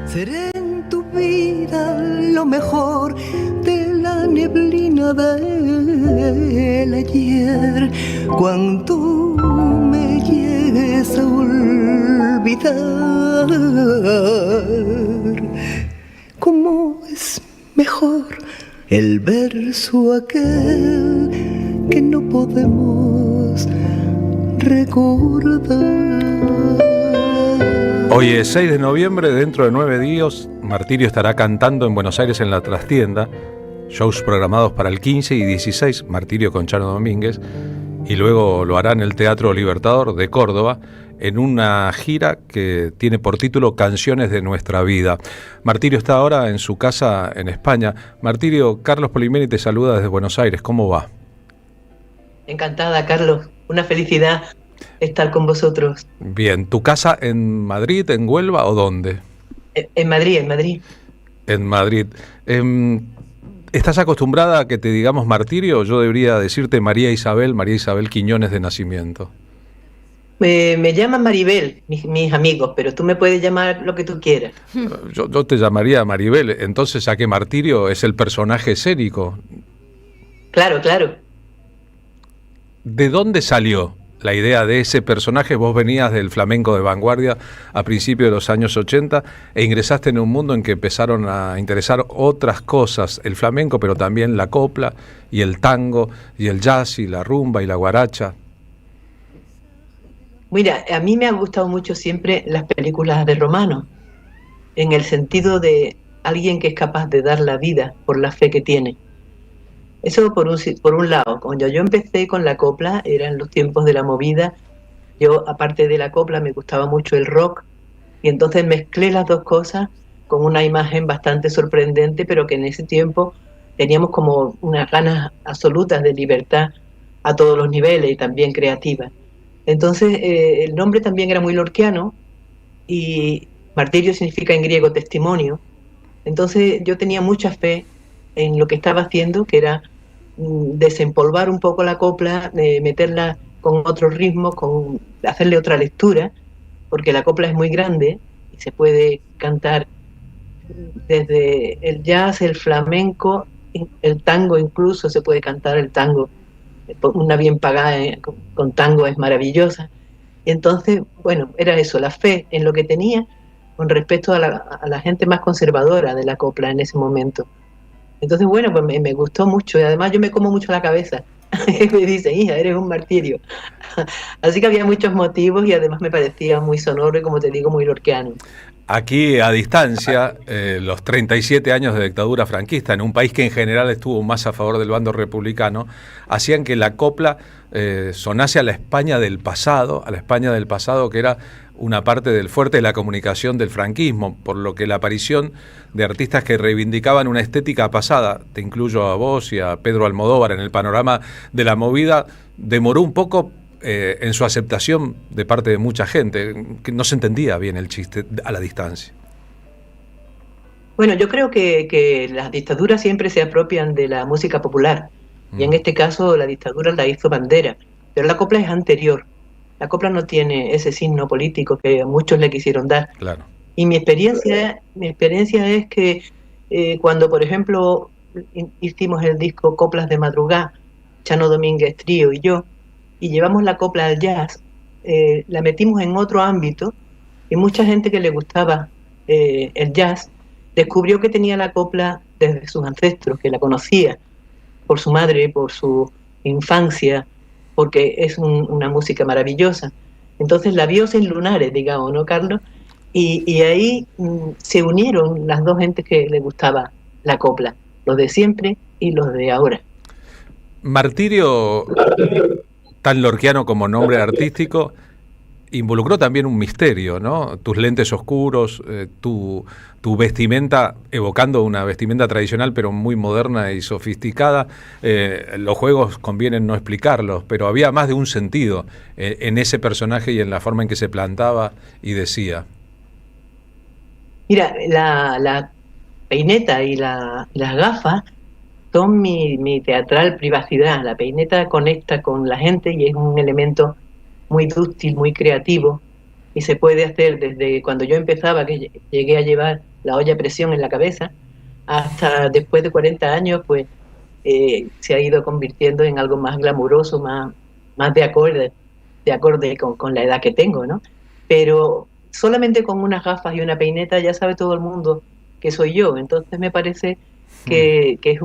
Seré en tu vida lo mejor de la neblina del ayer, cuando me llegues a olvidar. ¿Cómo es mejor el verso aquel que no podemos recordar? Hoy es 6 de noviembre, dentro de 9 días, Martirio estará cantando en Buenos Aires en la Trastienda, shows programados para el 15 y 16, Martirio con Chano Domínguez, y luego lo hará en el Teatro Libertador de Córdoba, en una gira que tiene por título Canciones de Nuestra Vida. Martirio está ahora en su casa en España. Martirio, Carlos Polimeni te saluda desde Buenos Aires, ¿cómo va? Encantada, Carlos, una felicidad estar con vosotros. Bien, ¿tu casa en Madrid, en Huelva o dónde? En Madrid. En Madrid. ¿Estás acostumbrada a que te digamos Martirio? Yo debería decirte María Isabel Quiñones de nacimiento. Me llaman Maribel, mis amigos, pero tú me puedes llamar lo que tú quieras. Yo te llamaría Maribel, entonces ¿a qué Martirio es el personaje escénico? Claro. ¿De dónde salió la idea de ese personaje? Vos venías del flamenco de vanguardia a principios de los años 80 e ingresaste en un mundo en que empezaron a interesar otras cosas, el flamenco, pero también la copla y el tango y el jazz y la rumba y la guaracha. Mira, a mí me han gustado mucho siempre las películas de Romano, en el sentido de alguien que es capaz de dar la vida por la fe que tiene. Eso por un lado. Cuando yo empecé con la copla, eran los tiempos de la movida. Yo, aparte de la copla, me gustaba mucho el rock, y entonces mezclé las dos cosas con una imagen bastante sorprendente, pero que en ese tiempo teníamos como unas ganas absolutas de libertad a todos los niveles y también creativas. Entonces, el nombre también era muy lorquiano, y martirio significa en griego testimonio. Entonces yo tenía mucha fe en lo que estaba haciendo, que era desempolvar un poco la copla, meterla con otro ritmo, hacerle otra lectura, porque la copla es muy grande y se puede cantar desde el jazz, el flamenco, el tango, incluso se puede cantar el tango. Una bien pagada con tango es maravillosa. Entonces, bueno, era eso, la fe en lo que tenía con respecto a la gente más conservadora de la copla en ese momento. Entonces, bueno, pues me gustó mucho, y además yo me como mucho la cabeza. Me dicen, hija, eres un martirio. Así que había muchos motivos, y además me parecía muy sonoro y, como te digo, muy lorquiano. Aquí a distancia, los 37 años de dictadura franquista, en un país que en general estuvo más a favor del bando republicano, hacían que la copla sonase a la España del pasado, que era una parte del fuerte de la comunicación del franquismo, por lo que la aparición de artistas que reivindicaban una estética pasada, te incluyo a vos y a Pedro Almodóvar en el panorama de la movida, demoró un poco en su aceptación de parte de mucha gente, que no se entendía bien el chiste a la distancia. Bueno, yo creo que las dictaduras siempre se apropian de la música popular, y en este caso la dictadura la hizo Bandera, pero la copla es anterior. La copla no tiene ese signo político que muchos le quisieron dar. Claro. Y mi experiencia es que cuando, por ejemplo, hicimos el disco Coplas de Madrugá, Chano Domínguez Trío y yo, y llevamos la copla al jazz, la metimos en otro ámbito, y mucha gente que le gustaba el jazz descubrió que tenía la copla desde sus ancestros, que la conocía por su madre, por su infancia, porque es una música maravillosa. Entonces la vio sin lunares, digamos, ¿no, Carlos? Y ahí se unieron las dos gentes que le gustaba la copla, los de siempre y los de ahora. Martirio, tan lorquiano como nombre artístico, involucró también un misterio, ¿no? Tus lentes oscuros, tu vestimenta, evocando una vestimenta tradicional pero muy moderna y sofisticada. Los juegos conviene no explicarlos, pero había más de un sentido en ese personaje y en la forma en que se plantaba y decía. Mira, la peineta y las gafas son mi teatral privacidad. La peineta conecta con la gente y es un elemento muy dúctil, muy creativo, y se puede hacer desde cuando yo empezaba, que llegué a llevar la olla a presión en la cabeza, hasta después de 40 años, pues se ha ido convirtiendo en algo más glamuroso, más de acorde con la edad que tengo, ¿no? Pero solamente con unas gafas y una peineta ya sabe todo el mundo que soy yo. Entonces me parece que es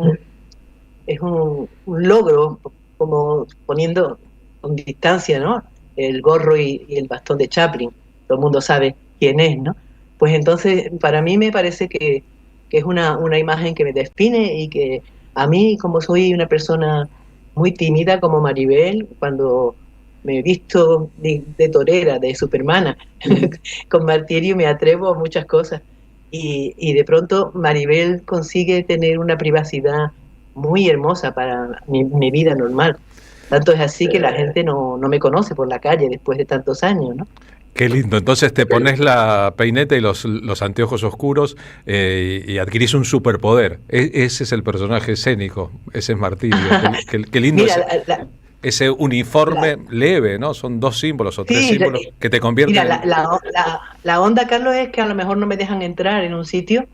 un logro, como poniendo con distancia, ¿no?, el gorro y el bastón de Chaplin. Todo el mundo sabe quién es, ¿no? Pues entonces, para mí me parece que es una imagen que me define, y que a mí, como soy una persona muy tímida como Maribel, cuando me he visto de torera, de supermana, con Martirio me atrevo a muchas cosas. Y de pronto Maribel consigue tener una privacidad muy hermosa para mi vida normal. Tanto es así que la gente no me conoce por la calle después de tantos años, ¿no? Qué lindo. Entonces te pones la peineta y los anteojos oscuros y adquirís un superpoder. Ese es el personaje escénico, ese es Martirio. Qué lindo. Mira, ese uniforme leve, ¿no? Son 2 símbolos o 3 símbolos que te convierten en... La onda, Carlos, es que a lo mejor no me dejan entrar en un sitio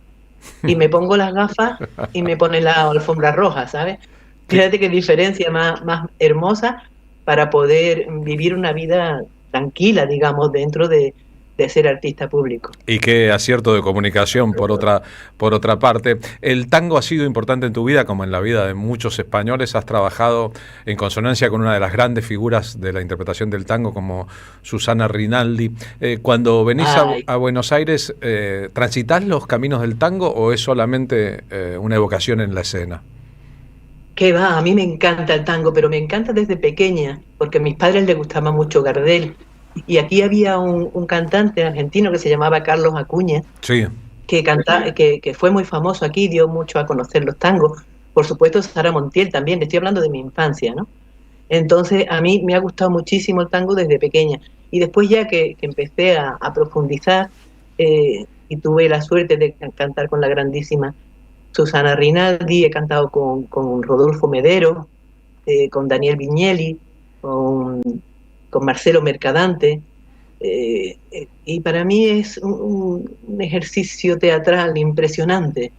y me pongo las gafas y me ponen la alfombra roja, ¿sabes? Fíjate qué diferencia más hermosa para poder vivir una vida tranquila, digamos, dentro de ser artista público. Y qué acierto de comunicación, por otra parte. El tango ha sido importante en tu vida, como en la vida de muchos españoles. Has trabajado en consonancia con una de las grandes figuras de la interpretación del tango, como Susana Rinaldi. Cuando venís a Buenos Aires, ¿transitas los caminos del tango o es solamente una evocación en la escena? ¿Qué va? A mí me encanta el tango, pero me encanta desde pequeña, porque a mis padres les gustaba mucho Gardel. Y aquí había un cantante argentino que se llamaba Carlos Acuña, Sí. que fue muy famoso aquí, dio mucho a conocer los tangos. Por supuesto, Sara Montiel también, estoy hablando de mi infancia, ¿no? Entonces, a mí me ha gustado muchísimo el tango desde pequeña. Y después ya que empecé a profundizar, y tuve la suerte de cantar con la grandísima Susana Rinaldi, he cantado con Rodolfo Medero, con Daniel Viñelli, con Marcelo Mercadante, y para mí es un ejercicio teatral impresionante.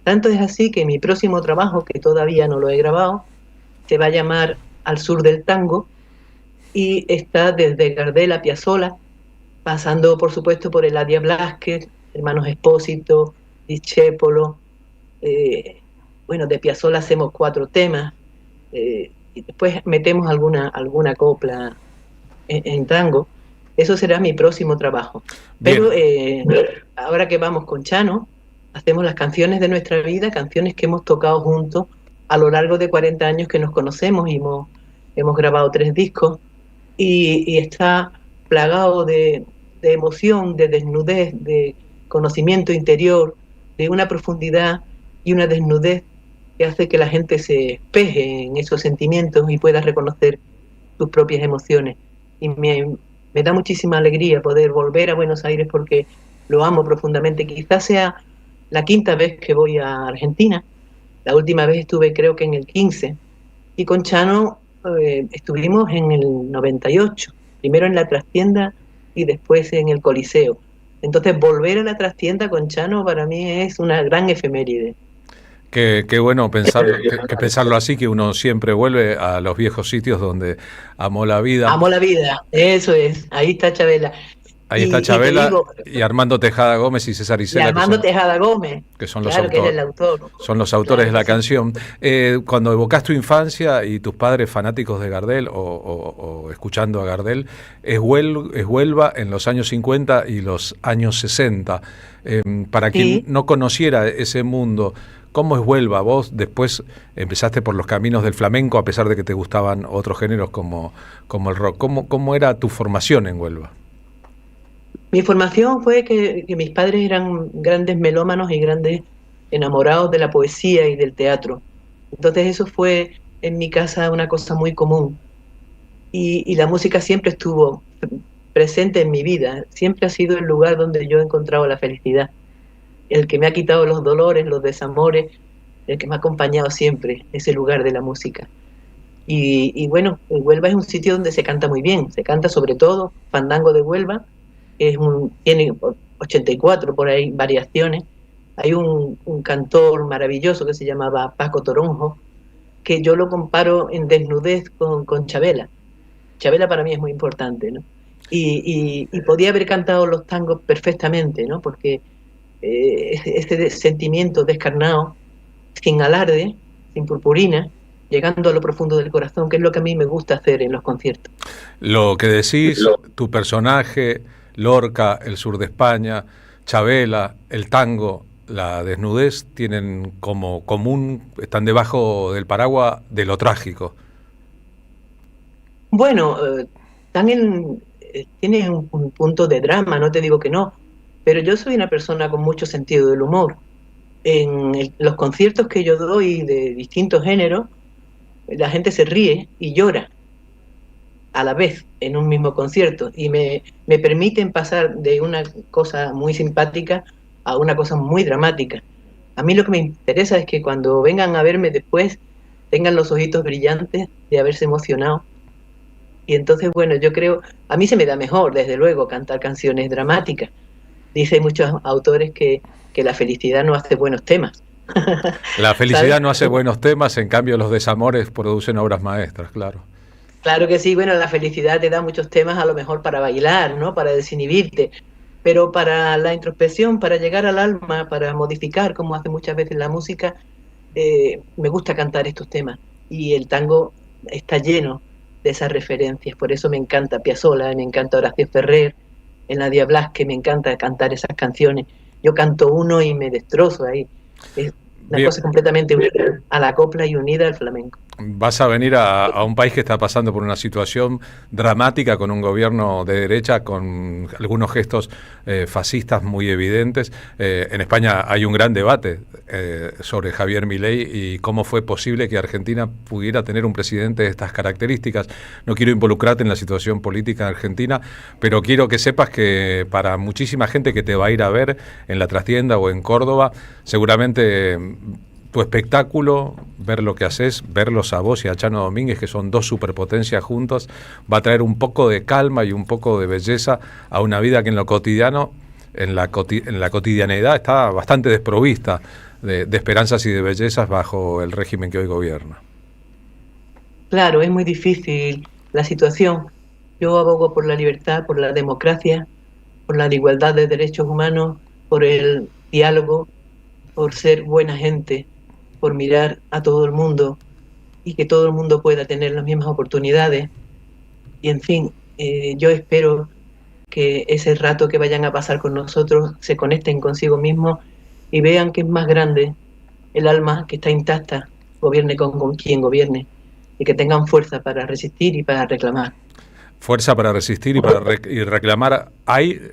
Tanto es así que mi próximo trabajo, que todavía no lo he grabado, se va a llamar Al sur del tango, y está desde Gardel a Piazzolla, pasando por supuesto por Eladia Blasquez, hermanos Espósito, Discépolo. Bueno, de Piazzolla hacemos 4 temas, y después metemos alguna copla en tango. Eso será mi próximo trabajo. Bien. Pero ahora que vamos con Chano, hacemos las canciones de nuestra vida, canciones que hemos tocado juntos a lo largo de 40 años que nos conocemos, y hemos grabado 3 discos, y está plagado de emoción, de desnudez, de conocimiento interior, de una profundidad y una desnudez que hace que la gente se espeje en esos sentimientos y pueda reconocer sus propias emociones. Y me da muchísima alegría poder volver a Buenos Aires, porque lo amo profundamente. Quizás sea la 5ª vez que voy a Argentina. La última vez estuve creo que en el 15, y con Chano estuvimos en el 98, primero en la Trastienda y después en el Coliseo. Entonces volver a la Trastienda con Chano para mí es una gran efeméride. Qué bueno pensarlo, que pensarlo así, que uno siempre vuelve a los viejos sitios donde amó la vida. Amó la vida, eso es, ahí está Chabela. Ahí está Chabela y Armando Tejada Gómez y César Isela. Y Armando Tejada Gómez, que son los claro, autores, que es el autor. Son los autores de la canción. Cuando evocás tu infancia y tus padres fanáticos de Gardel o escuchando a Gardel, es Huelva en los años 50 y los años 60. Para quien no conociera ese mundo, ¿cómo es Huelva? Vos después empezaste por los caminos del flamenco, a pesar de que te gustaban otros géneros como el rock. ¿Cómo era tu formación en Huelva? Mi formación fue que mis padres eran grandes melómanos y grandes enamorados de la poesía y del teatro. Entonces eso fue en mi casa una cosa muy común. Y la música siempre estuvo presente en mi vida. Siempre ha sido el lugar donde yo he encontrado la felicidad. El que me ha quitado los dolores, los desamores, el que me ha acompañado siempre, ese lugar de la música. Y bueno, Huelva es un sitio donde se canta muy bien. Se canta sobre todo fandango de Huelva. Tiene 84 por ahí variaciones. Hay un cantor maravilloso que se llamaba Paco Toronjo, que yo lo comparo en desnudez con Chabela. Chabela para mí es muy importante, ¿no? Y podía haber cantado los tangos perfectamente, ¿no? Porque este sentimiento descarnado, sin alarde, sin purpurina, llegando a lo profundo del corazón, que es lo que a mí me gusta hacer en los conciertos. Lo que decís, tu personaje, Lorca, el sur de España, Chabela, el tango, la desnudez, tienen como común, están debajo del paraguas de lo trágico. Bueno, tiene un punto de drama, no te digo que no, pero yo soy una persona con mucho sentido del humor. En los conciertos que yo doy de distintos géneros, la gente se ríe y llora a la vez en un mismo concierto, y me permiten pasar de una cosa muy simpática a una cosa muy dramática. A mí lo que me interesa es que cuando vengan a verme después tengan los ojitos brillantes de haberse emocionado. Y entonces, bueno, yo creo, a mí se me da mejor, desde luego, cantar canciones dramáticas. Dicen muchos autores que la felicidad no hace buenos temas. La felicidad ¿sabes? no hace buenos temas, en cambio los desamores producen obras maestras, claro. Claro que sí, bueno, la felicidad te da muchos temas a lo mejor para bailar, ¿no? Para desinhibirte, pero para la introspección, para llegar al alma, para modificar, como hace muchas veces la música, me gusta cantar estos temas. Y el tango está lleno de esas referencias, por eso me encanta Piazzolla, me encanta Horacio Ferrer, Eladia Blasquez, me encanta cantar esas canciones. Yo canto uno y me destrozo ahí. Una Bien. cosa completamente unida a la copla y unida al flamenco. Vas a venir a un país que está pasando por una situación dramática con un gobierno de derecha, con algunos gestos fascistas muy evidentes. En España hay un gran debate sobre Javier Milei y cómo fue posible que Argentina pudiera tener un presidente de estas características. No quiero involucrarte en la situación política en Argentina, pero quiero que sepas que para muchísima gente que te va a ir a ver en la trastienda o en Córdoba, seguramente tu espectáculo, ver lo que haces, verlos a vos y a Chano Domínguez, que son dos superpotencias juntos, va a traer un poco de calma y un poco de belleza a una vida que en lo cotidiano, en la cotidianeidad, está bastante desprovista de esperanzas y de bellezas bajo el régimen que hoy gobierna. Claro, es muy difícil la situación. Yo abogo por la libertad, por la democracia, por la igualdad de derechos humanos, por el diálogo, por ser buena gente, por mirar a todo el mundo y que todo el mundo pueda tener las mismas oportunidades. Y en fin, yo espero que ese rato que vayan a pasar con nosotros se conecten consigo mismos y vean que es más grande el alma que está intacta, gobierne con quien gobierne, y que tengan fuerza para resistir y para reclamar. Fuerza para resistir y reclamar.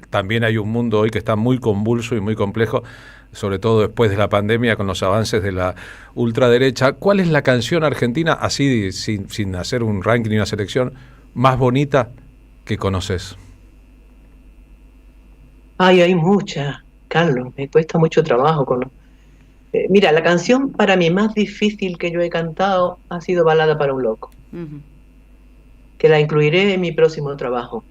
También hay un mundo hoy que está muy convulso y muy complejo, sobre todo después de la pandemia, con los avances de la ultraderecha. ¿Cuál es la canción argentina, así sin hacer un ranking ni una selección, más bonita que conoces? Ay, hay muchas, Carlos, me cuesta mucho trabajo. Mira, la canción para mí más difícil que yo he cantado ha sido Balada para un loco, que la incluiré en mi próximo trabajo.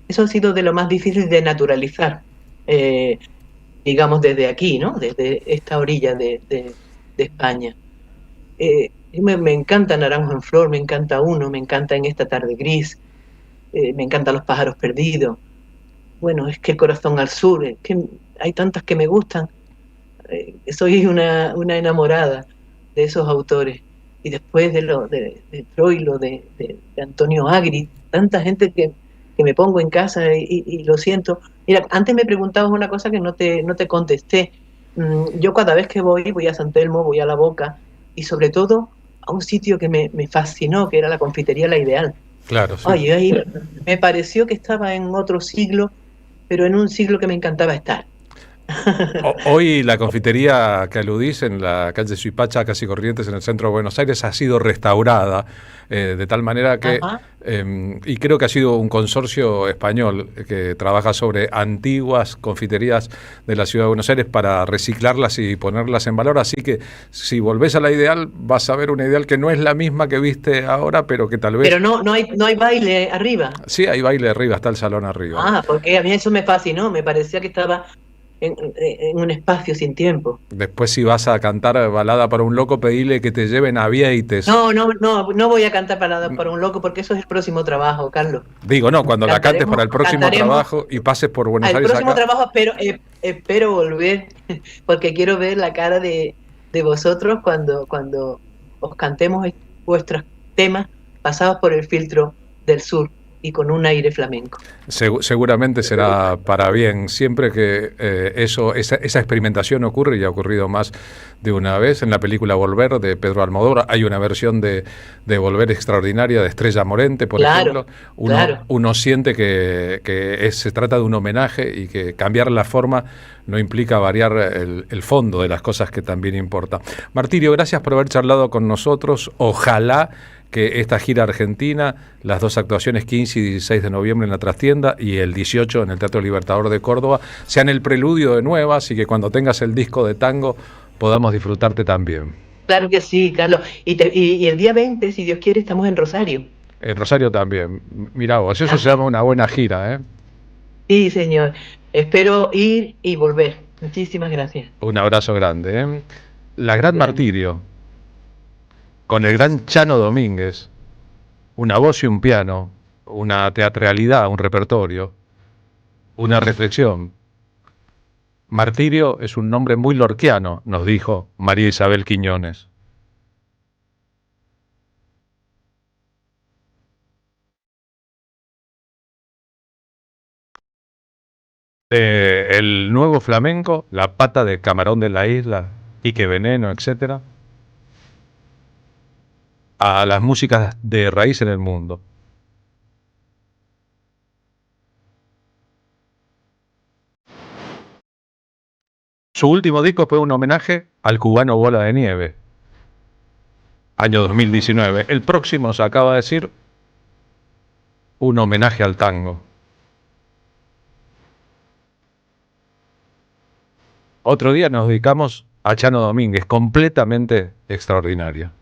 Eso ha sido de lo más difícil de naturalizar, digamos desde aquí, ¿no? Desde esta orilla de España. Me encanta Naranjo en Flor, me encanta Uno, me encanta En esta tarde gris, me encantan Los pájaros perdidos. Bueno, es que El corazón al sur, es que hay tantas que me gustan. Soy una enamorada de esos autores. Y después de Troilo, de Antonio Agri, tanta gente que me pongo en casa y lo siento. Mira, antes me preguntabas una cosa que no te contesté. Yo cada vez que voy a San Telmo, voy a La Boca, y sobre todo a un sitio que me fascinó, que era la confitería La Ideal. Claro, sí. Ay, ahí me pareció que estaba en otro siglo, pero en un siglo que me encantaba estar. Hoy la confitería que aludís en la calle Suipacha, casi Corrientes, en el centro de Buenos Aires, ha sido restaurada de tal manera que, y creo que ha sido un consorcio español que trabaja sobre antiguas confiterías de la ciudad de Buenos Aires para reciclarlas y ponerlas en valor, así que si volvés a La Ideal vas a ver una Ideal que no es la misma que viste ahora, pero que tal vez... Pero no hay baile arriba. Sí, hay baile arriba, está el salón arriba. Ah, porque a mí eso me fascinó, me parecía que estaba en un espacio sin tiempo. Después si vas a cantar Balada para un loco, pedile que te lleven a Vieites. No voy a cantar Balada para un loco porque eso es el próximo trabajo, Carlos. Digo, no, cuando la cantes para el próximo trabajo y pases por Buenos Aires acá. El próximo trabajo espero volver porque quiero ver la cara de vosotros cuando os cantemos vuestros temas pasados por el filtro del sur y con un aire flamenco. Seguramente será para bien. Siempre que esa experimentación ocurre, y ha ocurrido más de una vez, en la película Volver de Pedro Almodóvar, hay una versión de Volver extraordinaria de Estrella Morente, por ejemplo. Uno siente que se trata de un homenaje y que cambiar la forma no implica variar el fondo de las cosas que también importa. Martirio, gracias por haber charlado con nosotros. Ojalá que esta gira argentina, las dos actuaciones 15 y 16 de noviembre en la Trastienda y el 18 en el Teatro Libertador de Córdoba, sean el preludio de nuevas y que cuando tengas el disco de tango podamos disfrutarte también. Claro que sí, Carlos. Y el día 20, si Dios quiere, estamos en Rosario. En Rosario también. Mirá vos, eso se llama una buena gira, ¿eh? Sí, señor. Espero ir y volver. Muchísimas gracias. Un abrazo grande, ¿eh? La gran Martirio, con el gran Chano Domínguez, una voz y un piano, una teatralidad, un repertorio, una reflexión. Martirio es un nombre muy lorquiano, nos dijo María Isabel Quiñones. El nuevo flamenco, La pata de camarón de la isla Quique Veneno, etc., a las músicas de raíz en el mundo. Su último disco fue un homenaje al cubano Bola de Nieve, año 2019. El próximo, se acaba de decir, un homenaje al tango. Otro día nos dedicamos a Chano Domínguez, completamente extraordinario.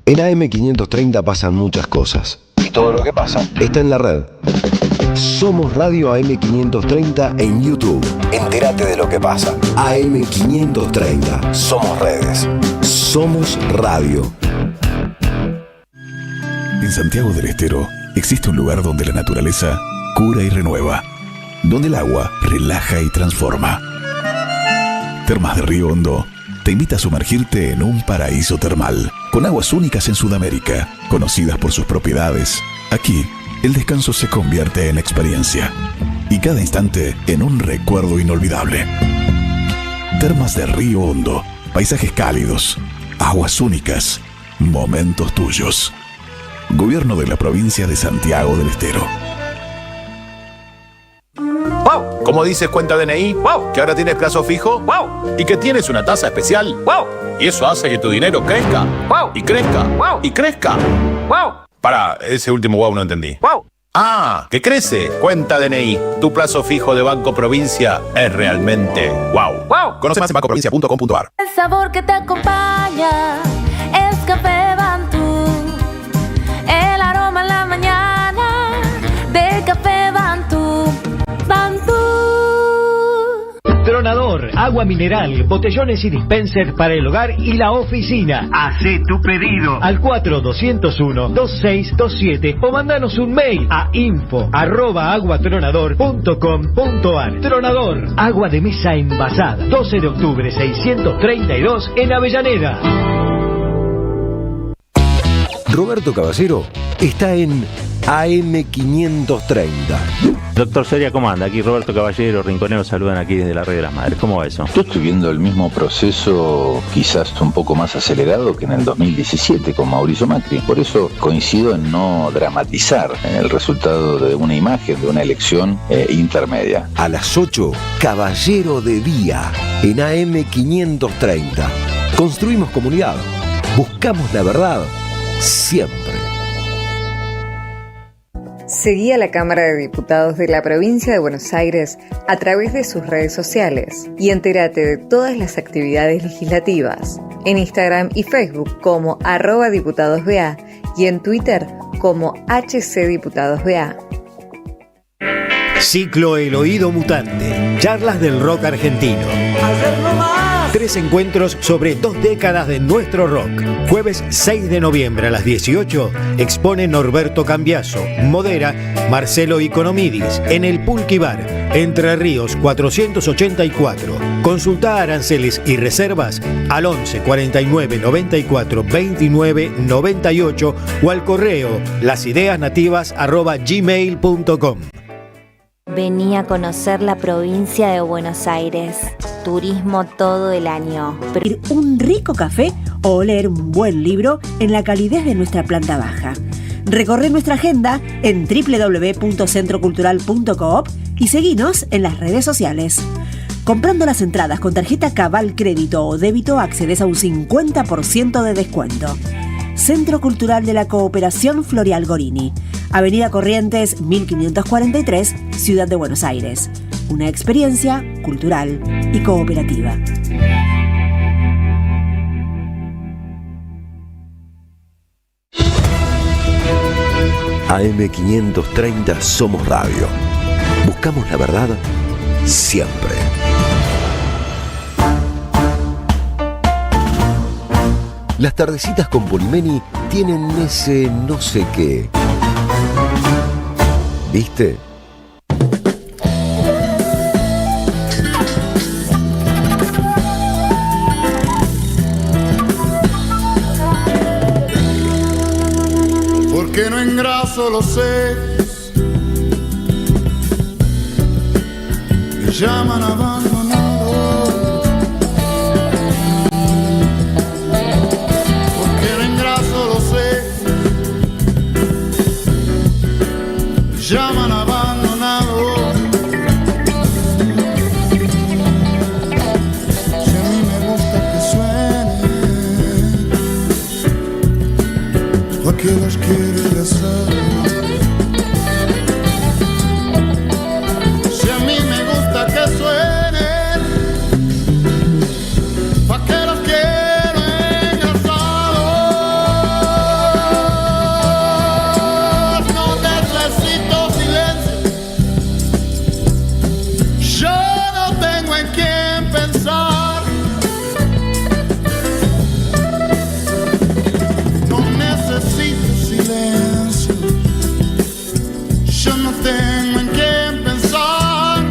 En AM530 pasan muchas cosas. Y todo lo que pasa está en la red. Somos Radio AM530 en YouTube. Entérate de lo que pasa. AM530. Somos redes. Somos radio. En Santiago del Estero existe un lugar donde la naturaleza cura y renueva. Donde el agua relaja y transforma. Termas de Río Hondo te invita a sumergirte en un paraíso termal, con aguas únicas en Sudamérica, conocidas por sus propiedades. Aquí, el descanso se convierte en experiencia, y cada instante en un recuerdo inolvidable. Termas de Río Hondo, paisajes cálidos, aguas únicas, momentos tuyos. Gobierno de la provincia de Santiago del Estero. ¡Wow! ¿Cómo dices cuenta DNI? ¡Wow! ¿Que ahora tienes plazo fijo? ¡Wow! ¿Y que tienes una tasa especial? ¡Wow! Y eso hace que tu dinero crezca. ¡Wow! Y crezca. ¡Wow! Y crezca. ¡Wow! Pará, ese último wow no entendí. ¡Wow! Ah, que crece. Cuenta DNI. Tu plazo fijo de Banco Provincia es realmente wow. ¡Wow! Conoce más en bancoprovincia.com.ar. El sabor que te acompaña es Café Bantú. El aroma en la mañana de Café Bantú. Bantú. Tronador, agua mineral, botellones y dispensers para el hogar y la oficina. Hacé tu pedido al 4201-2627 o mandanos un mail a info@aguatronador.com.ar. Tronador, agua de mesa envasada. 12 de octubre 632 en Avellaneda. Roberto Caballero está en AM530. Doctor Soria, ¿cómo anda? Aquí Roberto Caballero, Rinconero, saludan aquí desde la Red de las Madres. ¿Cómo va eso? Yo estoy viendo el mismo proceso, quizás un poco más acelerado que en el 2017 con Mauricio Macri. Por eso coincido en no dramatizar en el resultado de una imagen, de una elección intermedia. A las 8, Caballero de Día, en AM530. Construimos comunidad. Buscamos la verdad. Siempre. Seguí a la Cámara de Diputados de la Provincia de Buenos Aires a través de sus redes sociales y entérate de todas las actividades legislativas en Instagram y Facebook como @diputadosBA y en Twitter como HCDiputadosBA. Ciclo El Oído Mutante. Charlas del rock argentino. 3 encuentros sobre 2 décadas de nuestro rock. Jueves 6 de noviembre a las 18 expone Norberto Cambiaso. Modera Marcelo Economidis en el Pulqui Bar, Entre Ríos 484. Consulta aranceles y reservas al 11 49 94 29 98 o al correo lasideasnativas@gmail.com. Vení a conocer la provincia de Buenos Aires. Turismo todo el año. Un rico café o leer un buen libro en la calidez de nuestra planta baja. Recorre nuestra agenda en www.centrocultural.coop y seguinos en las redes sociales. Comprando las entradas con tarjeta Cabal Crédito o Débito accedes a un 50% de descuento. Centro Cultural de la Cooperación Floreal Gorini, Avenida Corrientes 1543, Ciudad de Buenos Aires. Una experiencia cultural y cooperativa. AM530 Somos Radio. Buscamos la verdad siempre. Las tardecitas con Polimeni tienen ese no sé qué. ¿Viste? ¿Por qué no engraso los celos? Me llaman abandonado. ¿Por qué no engraso los celos? Me llaman abandonado. Si a mí me gusta que suene, ¿para qué los quiere besar? Si a mí me gusta que suenen, ¿pa' qué los quiero engrasados? No necesito silencio, yo no tengo en quién pensar. No necesito silencio, yo no tengo en quién pensar.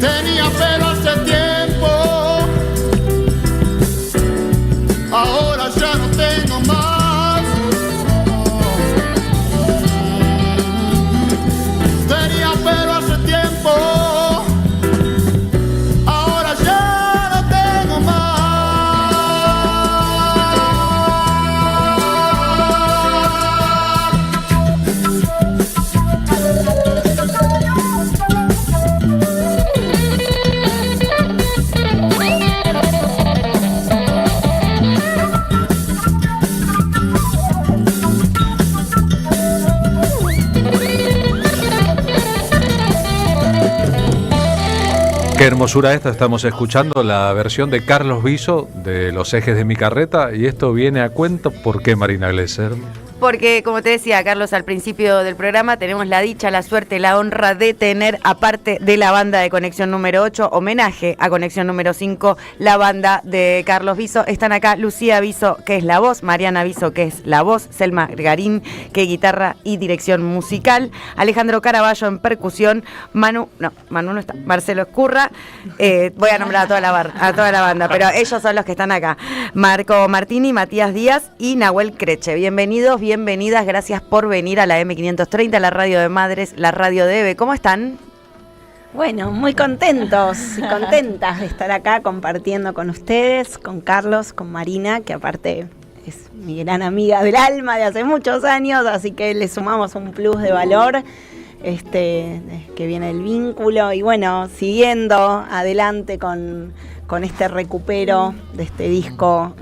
Tenía pelo hace tiempo, ahora ya no tengo más. Tenía pelo hace tiempo, ahora ya no tengo más. Qué hermosura esta, estamos escuchando la versión de Carlos Viso de Los Ejes de mi Carreta, y esto viene a cuento. ¿Por qué, Marina Glesser? Porque, como te decía, Carlos, al principio del programa, tenemos la dicha, la suerte, la honra de tener, aparte de la banda de Conexión número 8, homenaje a Conexión número 5, la banda de Carlos Viso. Están acá Lucía Viso, que es la voz, Mariana Viso, que es la voz, Selma Garín, que es guitarra y dirección musical, Alejandro Caraballo en percusión, Manu no está, Marcelo Escurra, voy a nombrar a toda la banda, pero ellos son los que están acá, Marco Martini, Matías Díaz y Nahuel Creche. Bienvenidas, gracias por venir a la M530, la radio de Madres, la radio de EVE. ¿Cómo están? Bueno, muy contentos y contentas de estar acá compartiendo con ustedes, con Carlos, con Marina, que aparte es mi gran amiga del alma de hace muchos años, así que le sumamos un plus de valor, que viene el vínculo, y bueno, siguiendo adelante con este recupero de este disco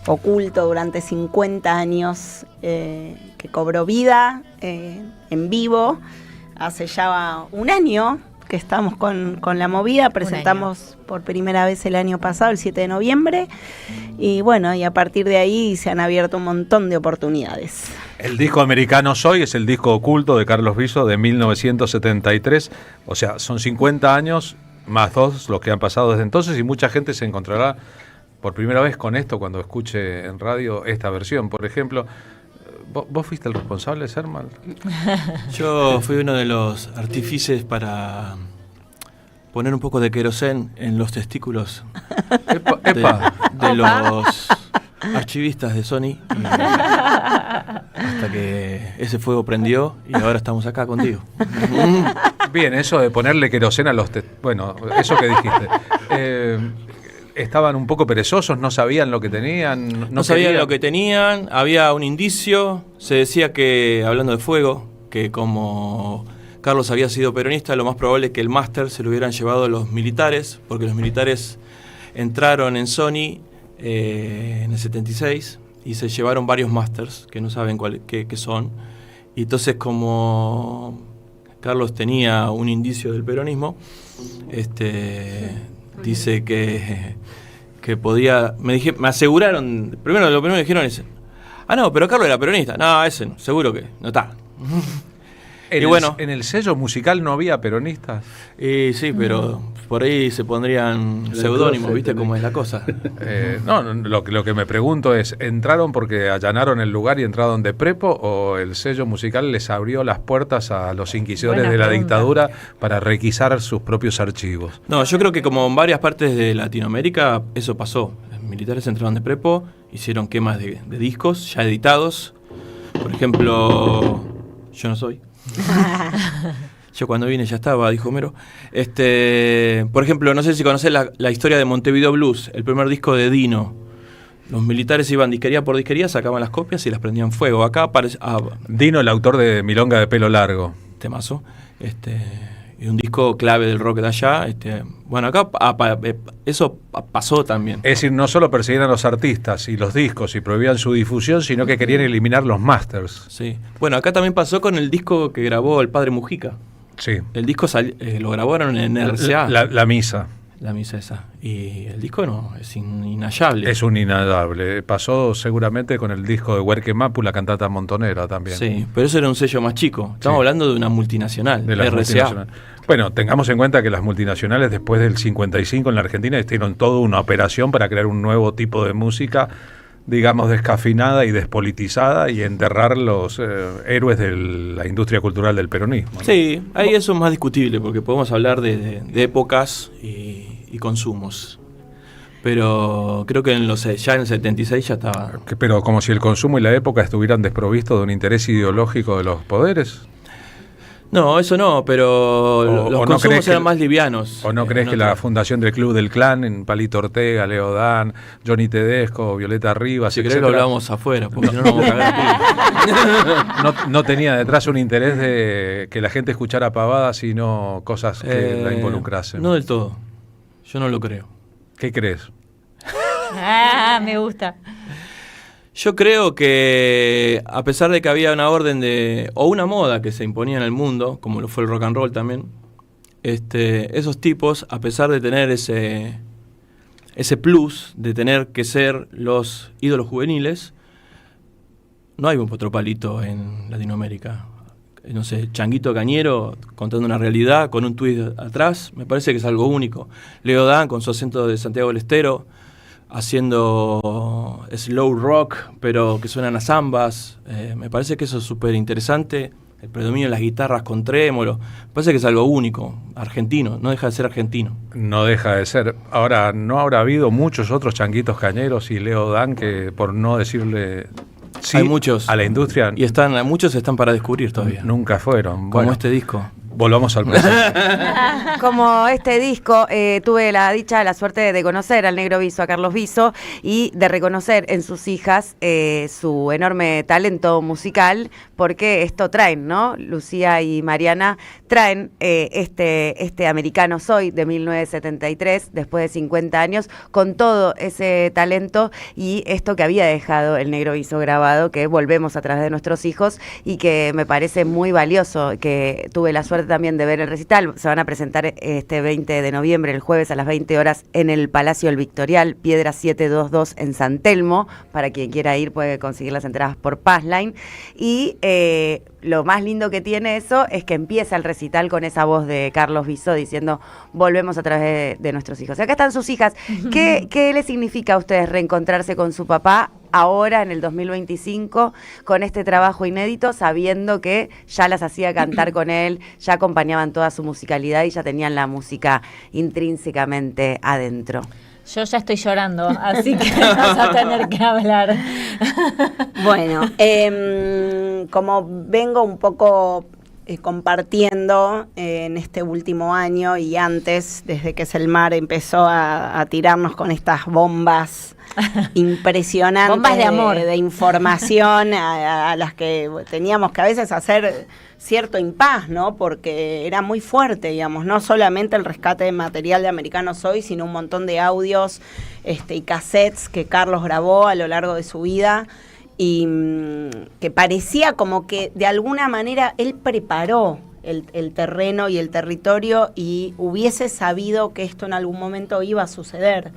oculto durante 50 años, que cobró vida en vivo. Hace ya un año que estamos con la movida, presentamos por primera vez el año pasado, el 7 de noviembre, y bueno, y a partir de ahí se han abierto un montón de oportunidades. El disco americano Soy es el disco oculto de Carlos Viso de 1973, o sea, son 50 años más 2 los que han pasado desde entonces, y mucha gente se encontrará por primera vez con esto cuando escuche en radio esta versión. Por ejemplo, ¿vos fuiste el responsable, Sermal? Yo fui uno de los artífices para poner un poco de querosén en los testículos de los archivistas de Sony, hasta que ese fuego prendió y ahora estamos acá contigo. Bien, eso de ponerle querosén a los bueno, eso que dijiste. Estaban un poco perezosos, no sabían lo que tenían. No sabían lo que tenían, había un indicio, se decía que, hablando de fuego, que como Carlos había sido peronista, lo más probable es que el máster se lo hubieran llevado los militares, porque los militares entraron en Sony en el 76 y se llevaron varios másters que no saben qué son. Y entonces, como Carlos tenía un indicio del peronismo, dice que podía, me aseguraron, lo primero que dijeron es, no, pero Carlos era peronista. No, ese no, seguro que no está. ¿En el sello musical no había peronistas? Sí, pero por ahí se pondrían seudónimos, ¿viste cómo es la cosa? Lo que me pregunto es, ¿entraron porque allanaron el lugar y entraron de prepo, o el sello musical les abrió las puertas a los inquisidores de la dictadura para requisar sus propios archivos? No, yo creo que como en varias partes de Latinoamérica eso pasó. Los militares entraron de prepo, hicieron quemas de discos ya editados. Por ejemplo, Yo no soy. Yo cuando vine ya estaba, dijo Homero. Por ejemplo, no sé si conocés la historia de Montevideo Blues, el primer disco de Dino. Los militares iban disquería por disquería, sacaban las copias y las prendían fuego. Acá aparece... Dino, el autor de Milonga de pelo largo. Temazo. Y un disco clave del rock de allá. Bueno, acá eso pasó también. Es decir, no solo perseguían a los artistas y los discos y prohibían su difusión, sino que querían eliminar los masters. Sí. Bueno, acá también pasó con el disco que grabó el padre Mujica. Sí. El disco lo grabaron en RCA. La misa. La misa esa. Y el disco no, es inhallable. Es un inhallable. Pasó seguramente con el disco de Huerque Mapu, la cantata montonera también. Sí, pero eso era un sello más chico. Estamos hablando de una multinacional, de la RCA. Bueno, tengamos en cuenta que las multinacionales después del 55 en la Argentina hicieron toda una operación para crear un nuevo tipo de música, digamos, descafinada y despolitizada, y enterrar los héroes de la industria cultural del peronismo, ¿no? Sí, ahí eso es más discutible, porque podemos hablar de épocas y consumos. Pero creo que ya en el 76 ya estaba... Pero como si el consumo y la época estuvieran desprovistos de un interés ideológico de los poderes. No, eso no, pero los consumos eran más livianos. ¿O no crees que la fundación del Club del Clan, en Palito Ortega, Leo Dan, Johnny Tedesco, Violeta Rivas, si querés lo hablamos afuera, porque si no nos vamos a cagar no tenía detrás un interés de que la gente escuchara pavadas, sino cosas que la involucrasen? No del todo, yo no lo creo. ¿Qué crees? Me gusta. Yo creo que, a pesar de que había una orden o una moda que se imponía en el mundo, como lo fue el rock and roll también, esos tipos, a pesar de tener ese plus de tener que ser los ídolos juveniles, no hay un Otro Palito en Latinoamérica. No sé, Changuito Cañero contando una realidad con un tuit atrás, me parece que es algo único. Leo Dan con su acento de Santiago del Estero, haciendo slow rock, pero que suenan a zambas. Me parece que eso es súper interesante. El predominio de las guitarras con trémolo. Me parece que es algo único, argentino, no deja de ser argentino. No deja de ser. Ahora, ¿no habrá habido muchos otros Changuitos Cañeros y Leo Dan que, por no decirle sí hay muchos a la industria, y muchos están para descubrir todavía? Nunca fueron. Como este disco. Volvamos al presente. Como este disco, tuve la dicha, la suerte de conocer al Negro Viso, a Carlos Viso, y de reconocer en sus hijas su enorme talento musical, porque esto traen, ¿no? Lucía y Mariana traen este Americano Soy de 1973, después de 50 años, con todo ese talento y esto que había dejado el Negro Viso grabado, que volvemos a través de nuestros hijos y que me parece muy valioso, que tuve la suerte también de ver el recital. Se van a presentar este 20 de noviembre, el jueves a las 20 horas en el Palacio El Victorial, Piedra 722 en San Telmo. Para quien quiera ir puede conseguir las entradas por Passline. Y lo más lindo que tiene eso es que empieza el recital con esa voz de Carlos Viso diciendo volvemos a través de nuestros hijos. Y acá están sus hijas. ¿Qué les significa a ustedes reencontrarse con su papá ahora en el 2025 con este trabajo inédito, sabiendo que ya las hacía cantar con él, ya acompañaban toda su musicalidad y ya tenían la música intrínsecamente adentro? Yo ya estoy llorando, así que vamos a tener que hablar. Bueno, como vengo un poco compartiendo en este último año y antes, desde que Selmar empezó a tirarnos con estas bombas impresionantes, bombas de amor, de información a las que teníamos que a veces hacer cierto impas, ¿no? Porque era muy fuerte, digamos, no solamente el rescate de material de Americano Soy, sino un montón de audios y cassettes que Carlos grabó a lo largo de su vida y que parecía como que de alguna manera él preparó el terreno y el territorio y hubiese sabido que esto en algún momento iba a suceder.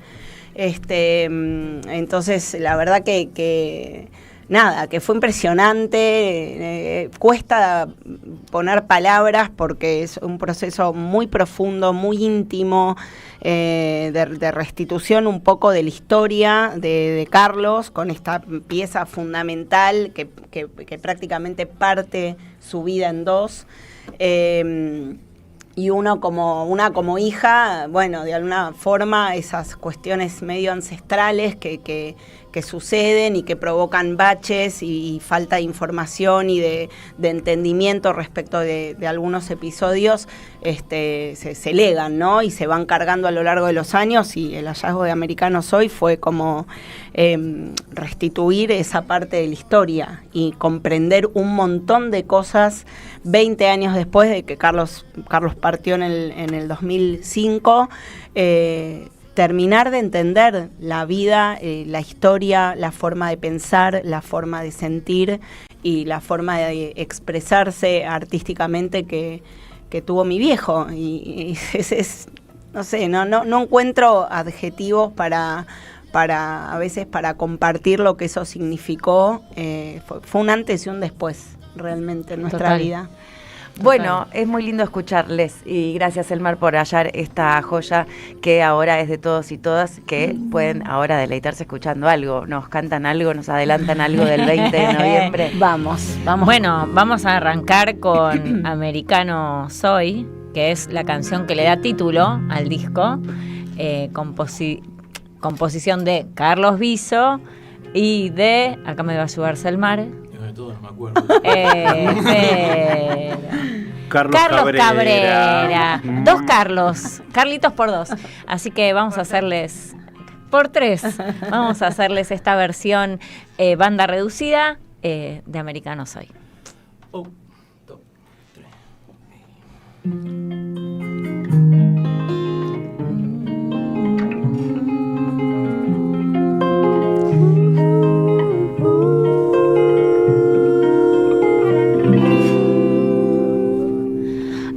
Entonces, la verdad que fue impresionante. Cuesta poner palabras porque es un proceso muy profundo, muy íntimo, de restitución un poco de la historia de Carlos, con esta pieza fundamental que prácticamente parte su vida en dos. Y una como hija, bueno, de alguna forma esas cuestiones medio ancestrales que suceden y que provocan baches y falta de información y de entendimiento respecto de algunos episodios, se legan, ¿no? Y se van cargando a lo largo de los años, y el hallazgo de Americano Soy fue como restituir esa parte de la historia y comprender un montón de cosas 20 años después de que Carlos partió en el 2005, terminar de entender la vida, la historia, la forma de pensar, la forma de sentir y la forma de expresarse artísticamente que tuvo mi viejo. Y no sé, no encuentro adjetivos para a veces para compartir lo que eso significó. Fue un antes y un después realmente en nuestra vida. Bueno, es muy lindo escucharles y gracias, Selmar, por hallar esta joya que ahora es de todos y todas, que pueden ahora deleitarse escuchando algo. Nos cantan algo, nos adelantan algo del 20 de noviembre. Vamos. Bueno, vamos a arrancar con Americano Soy, que es la canción que le da título al disco, composición de Carlos Viso y de, acá me va a ayudar Selmar, todo no me acuerdo. Carlos Cabrera. Dos Carlitos por dos. Así que vamos a hacerles por tres. Vamos a hacerles esta versión banda reducida de Americano Soy. 1, 2, 3.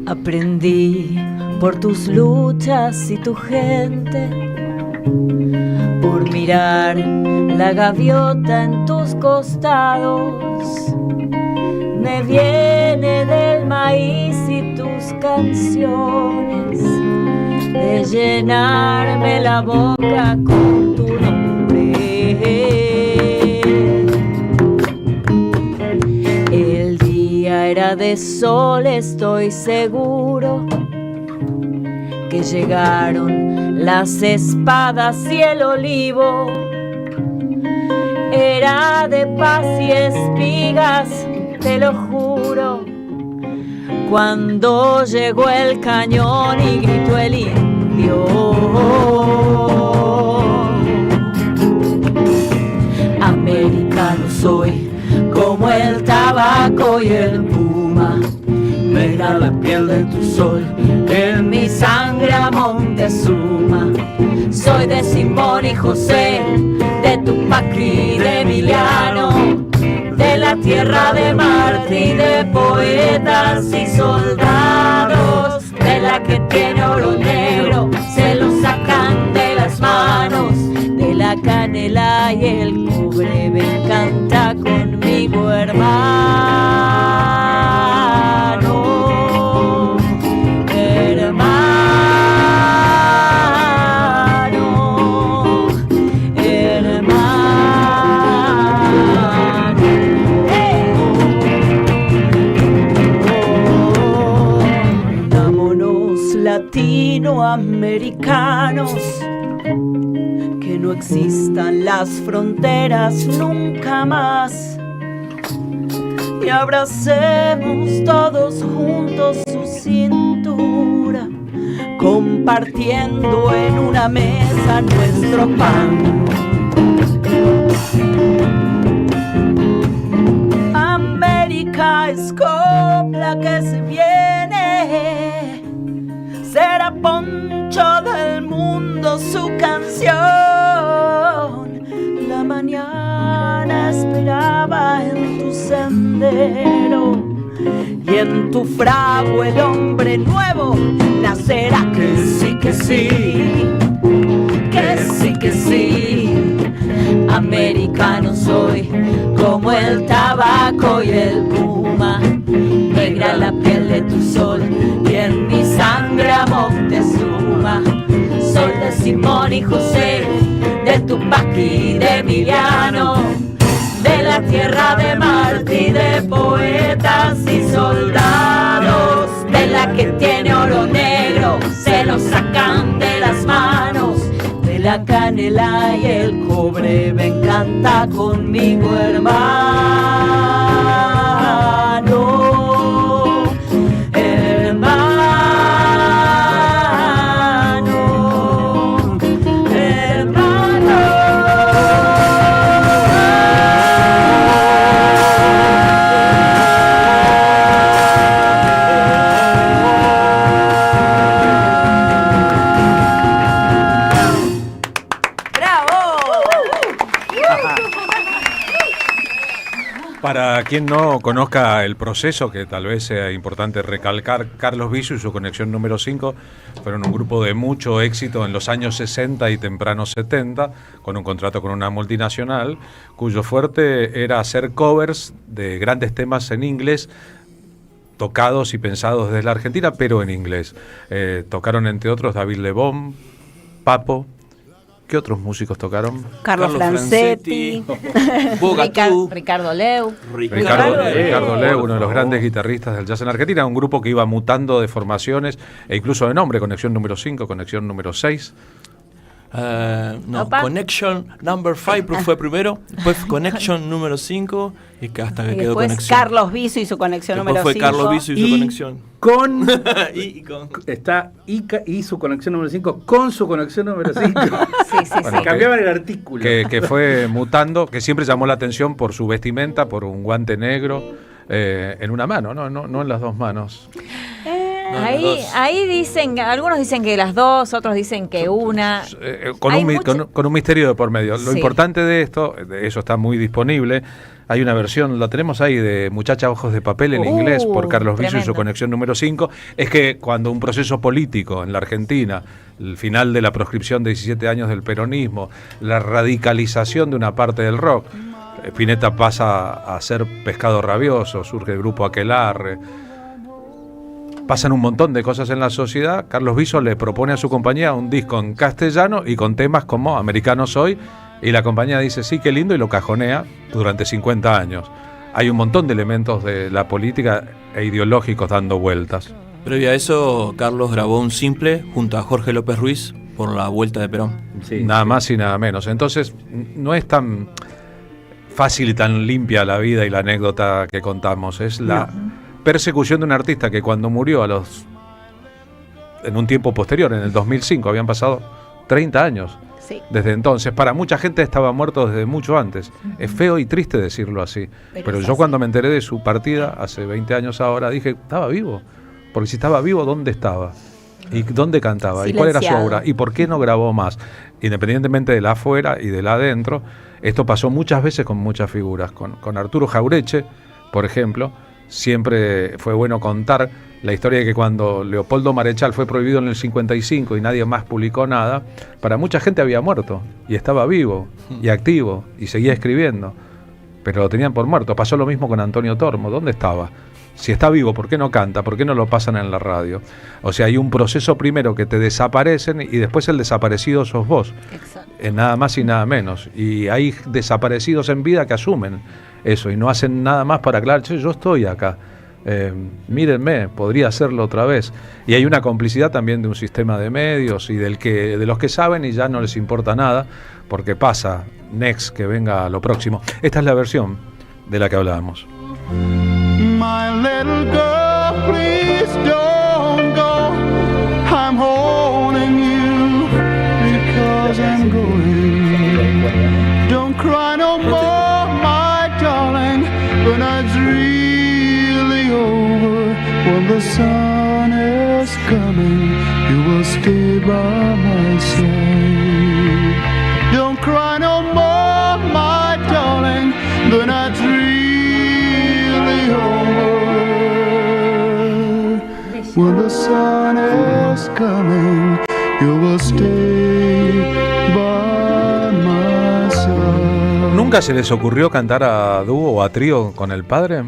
Aprendí tus luchas y tu gente, por mirar la gaviota en tus costados. Me viene del maíz y tus canciones, de llenarme la boca con tu nombre. El día era de sol, estoy seguro que llegaron las espadas y el olivo. Era de paz y espigas, te lo juro, cuando llegó el cañón y gritó el indio. Americano soy, como el tabaco y el puma, negra la piel de tu sol, en mi sangre a Montezuma. Soy de Simón y José, de Tupac y de Emiliano, de la tierra de Marte y de poetas y soldados, de la que tiene oro negro, se lo sacan de las manos, de la canela y el cobre. Ven, canta conmigo, hermano, hermano, hermano. Dámonos latinoamericanos, que no existan las fronteras nunca más, y abracemos todos juntos su cintura, compartiendo en una mesa nuestro pan. América es copla que se viene, será poncho del mundo su canción. La mañana esperaba en tu sendero, y en tu frago el hombre nuevo nacerá. Que sí, que sí, que sí, que sí. Americano soy, como el tabaco y el puma, negra la piel de tu sol, y en mi sangre a Montezuma. Soy de Simón y José, de Tupac y de Emiliano, de la tierra de Marte y de poetas y soldados, de la que tiene oro negro, se lo sacan de las manos, de la canela y el cobre. Ven, canta conmigo, hermano, hermano. Para quien no conozca el proceso, que tal vez sea importante recalcar, Carlos Visu y su conexión número 5 fueron un grupo de mucho éxito en los años 60 y tempranos 70, con un contrato con una multinacional, cuyo fuerte era hacer covers de grandes temas en inglés, tocados y pensados desde la Argentina, pero en inglés. Tocaron, entre otros, David Lebón, Papo. ¿Qué otros músicos tocaron? Carlos Francetti, Ricardo Leu. Ricardo Leu, uno de los grandes guitarristas del jazz en Argentina, un grupo que iba mutando de formaciones e incluso de nombre, Conexión número 5, Conexión número 6. Connection number 5 fue primero, después Connection número 5 y que hasta que quedó Conexión. Carlos Visu y su conexión número 5. Fue Carlos Visu y su conexión. Está Ica y su conexión número 5 con su conexión número 5. Bueno, cambiaban el artículo. Que fue mutando, que siempre llamó la atención por su vestimenta, por un guante negro en una mano, no en las dos manos. Ahí dicen, algunos dicen que las dos, otros dicen que una. Con un misterio de por medio. Lo importante de esto, eso está muy disponible. Hay una versión, la tenemos ahí, de Muchacha Ojos de Papel en inglés por Carlos Viso y su conexión número 5. Es que cuando un proceso político en la Argentina, el final de la proscripción de 17 años del peronismo, la radicalización de una parte del rock, Spinetta pasa a ser Pescado Rabioso, surge el grupo Aquelarre. Pasan un montón de cosas en la sociedad. Carlos Viso le propone a su compañía un disco en castellano y con temas como Americano Soy, y la compañía dice sí, qué lindo, y lo cajonea durante 50 años. Hay un montón de elementos de la política e ideológicos dando vueltas. Previo a eso, Carlos grabó un simple junto a Jorge López Ruiz por la Vuelta de Perón. Nada más y nada menos. Entonces, no es tan fácil y tan limpia la vida y la anécdota que contamos. Es la persecución de un artista que cuando murió en un tiempo posterior, en el 2005, habían pasado 30 años. Desde entonces, para mucha gente estaba muerto desde mucho antes. Es feo y triste decirlo así, pero yo cuando me enteré de su partida, hace 20 años ahora, dije, estaba vivo. Porque si estaba vivo, ¿dónde estaba? ¿Y dónde cantaba? ¿Y cuál era su obra? ¿Y por qué no grabó más? Independientemente de la afuera y de la adentro, esto pasó muchas veces con muchas figuras. Con Arturo Jaureche, por ejemplo, siempre fue bueno contar la historia de que cuando Leopoldo Marechal fue prohibido en el 55 y nadie más publicó nada, para mucha gente había muerto y estaba vivo y activo y seguía escribiendo, pero lo tenían por muerto. Pasó lo mismo con Antonio Tormo. ¿Dónde estaba? Si está vivo, ¿por qué no canta? ¿Por qué no lo pasan en la radio? O sea, hay un proceso primero que te desaparecen y después el desaparecido sos vos. Nada más y nada menos. Y hay desaparecidos en vida que asumen eso y no hacen nada más para aclarar, che, yo estoy acá. Mírenme, podría hacerlo otra vez. Y hay una complicidad también de un sistema de medios y de los que saben y ya no les importa nada, porque pasa, next, que venga lo próximo. Esta es la versión de la que hablábamos. My little girl, please don't go. I'm holding you because I'm going. Don't cry no more, my darling, when it's really over. When the sun is coming, you will stay by my side. Don't cry no more, my darling, when it's really over. When the sun is coming, you will stay by my side. ¿Nunca se les ocurrió cantar a dúo o a trío con el padre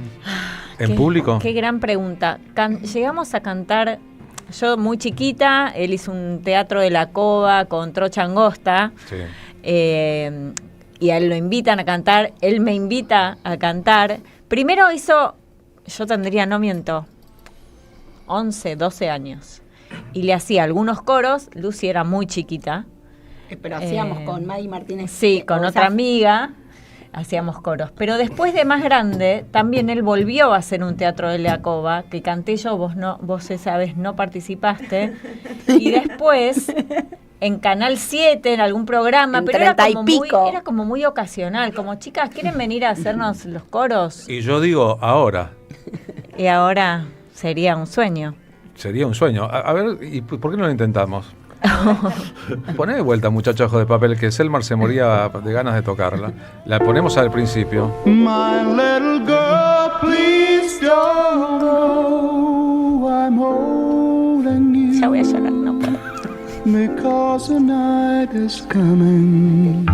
en público? Qué gran pregunta. Llegamos a cantar, yo muy chiquita, él hizo un teatro de la Cova con Trocha Angosta. Sí. Y a él lo invitan a cantar, él me invita a cantar. Primero hizo, yo tendría, no miento, 11, 12 años. Y le hacía algunos coros, Lucy era muy chiquita. Pero hacíamos con Maggie Martínez. Sí, con otra amiga hacíamos coros. Pero después de más grande, también él volvió a hacer un teatro de la Cova, que canté yo, vos esa vez no participaste. Y después, en Canal 7, en algún programa, en pero 30 y pico. Era como muy ocasional, como chicas, ¿quieren venir a hacernos los coros? Y yo digo, ahora. Y ahora sería un sueño. Sería un sueño. A ver, ¿y por qué no lo intentamos? Poné de vuelta, Muchacho Ojos de Papel, que Selmar se moría de ganas de tocarla. La ponemos al principio. My little girl, please don't go. I'm holding you. Ya voy a llorar, no puedo. Because the night is coming.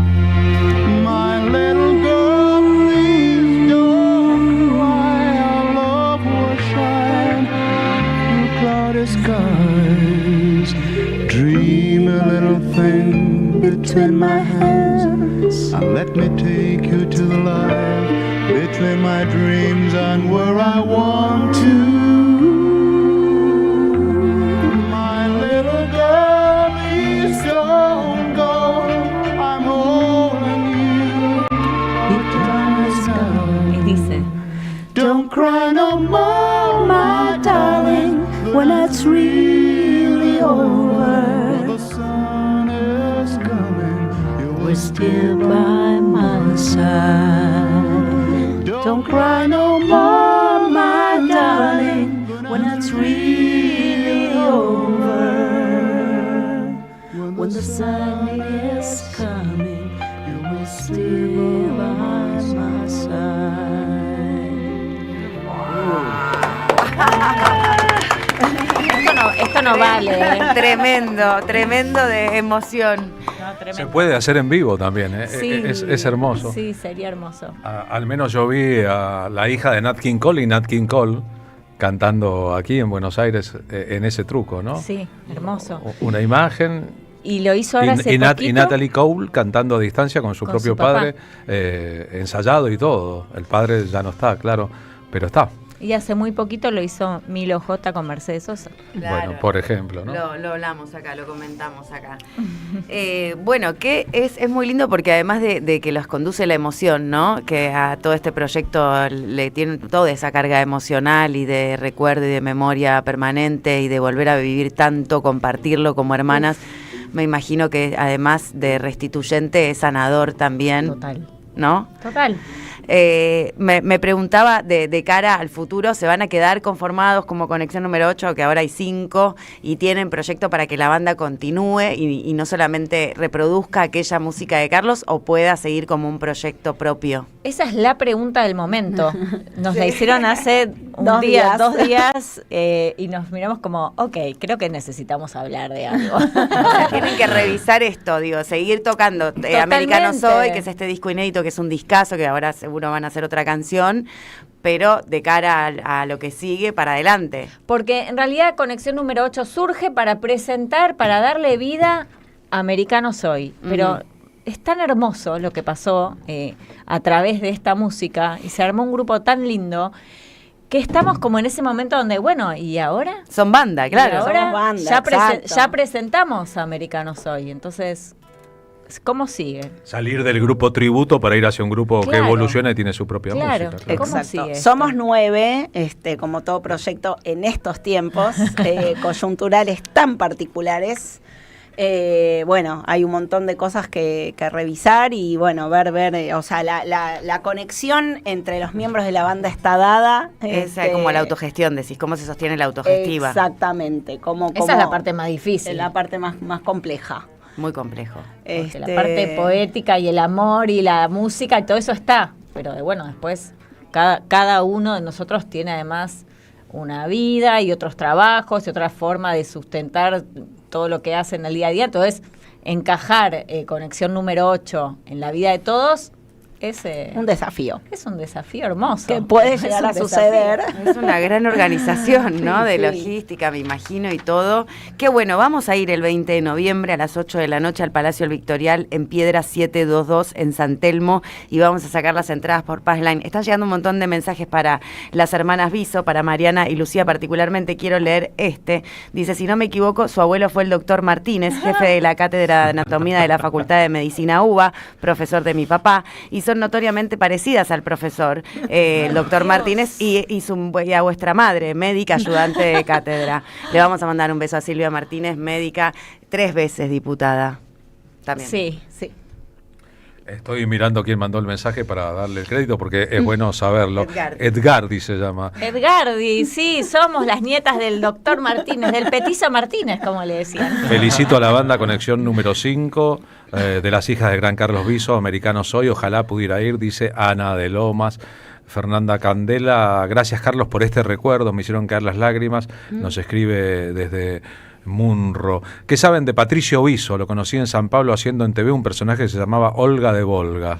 My little girl, please don't cry. Our love will shine through cloudy skies. Dream a little thing between my hands, and let me take you to the light between my dreams and where I want to. My little girl, please don't go. I'm holding you. Y dice, don't cry no more, my darling, when it's really over. The sun is coming, you will still by my side. Don't cry no more, my darling, when it's really the sun is coming, you will stay by my side. Esto no vale. Tremendo de emoción. Se puede hacer en vivo también, ¿eh? Sí, es hermoso. Sí, sería hermoso. Al menos yo vi a la hija de Nat King Cole y Nat King Cole cantando aquí en Buenos Aires en ese truco, ¿no? Sí, hermoso. Una imagen. Y lo hizo ahora hace y poquito. Natalie Cole cantando a distancia con su propio padre, ensayado y todo. El padre ya no está, claro, pero está. Y hace muy poquito lo hizo Milo J con Mercedes Sosa. Claro. Bueno, por ejemplo, ¿no? Lo hablamos acá, lo comentamos acá. Bueno, que es muy lindo porque además de que los conduce la emoción, ¿no? Que a todo este proyecto le tiene toda esa carga emocional y de recuerdo y de memoria permanente y de volver a vivir tanto, compartirlo como hermanas. Me imagino que además de restituyente es sanador también. Total. ¿No? Total. Me preguntaba de cara al futuro, ¿se van a quedar conformados como Conexión número 8, que ahora hay 5, y tienen proyecto para que la banda continúe y no solamente reproduzca aquella música de Carlos, o pueda seguir como un proyecto propio? Esa es la pregunta del momento. Nos la hicieron hace Dos días, y nos miramos como, ok, creo que necesitamos hablar de algo. Tienen que revisar esto, digo, seguir tocando Americano Soy, que es este disco inédito, que es un discazo, que ahora seguro van a hacer otra canción, pero de cara a lo que sigue, para adelante. Porque en realidad Conexión número 8 surge para presentar, para darle vida a Americano Soy, pero es tan hermoso lo que pasó a través de esta música, y se armó un grupo tan lindo, que estamos como en ese momento donde, bueno, ¿y ahora? Son banda, claro. Y ahora somos banda, ya presentamos a Americano Soy, entonces, ¿cómo sigue? Salir del grupo tributo para ir hacia un grupo que Claro. evoluciona y tiene su propia Claro. música. Claro. ¿Cómo Exacto. sigue esto? Somos 9, como todo proyecto en estos tiempos coyunturales tan particulares. Bueno, hay un montón de cosas que revisar y bueno, ver, o sea, la conexión entre los miembros de la banda está dada. Esa es como la autogestión, decís, cómo se sostiene la autogestiva. Exactamente. Esa es la parte más difícil. Es la parte más compleja. Muy complejo. Porque la parte poética y el amor y la música y todo eso está. Pero bueno, después cada uno de nosotros tiene además una vida y otros trabajos y otra forma de sustentar todo lo que hace en el día a día. Entonces, encajar Conexión número 8 en la vida de todos es un desafío. Es un desafío hermoso. Que puede llegar a suceder. Es una gran organización, ¿no? Sí, De sí. logística, me imagino, y todo. Qué bueno, vamos a ir el 20 de noviembre a las 8 de la noche al Palacio El Victorial en Piedra 722 en San Telmo, y vamos a sacar las entradas por Passline. Están llegando un montón de mensajes para las hermanas Viso, para Mariana y Lucía particularmente. Quiero leer este. Dice, si no me equivoco, su abuelo fue el doctor Martínez, jefe de la Cátedra de Anatomía de la Facultad de Medicina UBA, profesor de mi papá, y son notoriamente parecidas al profesor, el doctor Martínez, y a vuestra madre, médica ayudante de cátedra. Le vamos a mandar un beso a Silvia Martínez, médica, 3 veces diputada. También. Sí, sí. Estoy mirando quién mandó el mensaje para darle el crédito porque es bueno saberlo. Edgardi se llama. Edgardi, sí, somos las nietas del doctor Martínez, del petizo Martínez, como le decían. Felicito a la banda Conexión número 5, de las hijas del gran Carlos Viso, Americano Soy, ojalá pudiera ir, dice Ana de Lomas. Fernanda Candela, gracias Carlos por este recuerdo, me hicieron caer las lágrimas, nos escribe desde Munro. ¿Qué saben de Patricio Viso? Lo conocí en San Pablo haciendo en TV un personaje que se llamaba Olga de Volga.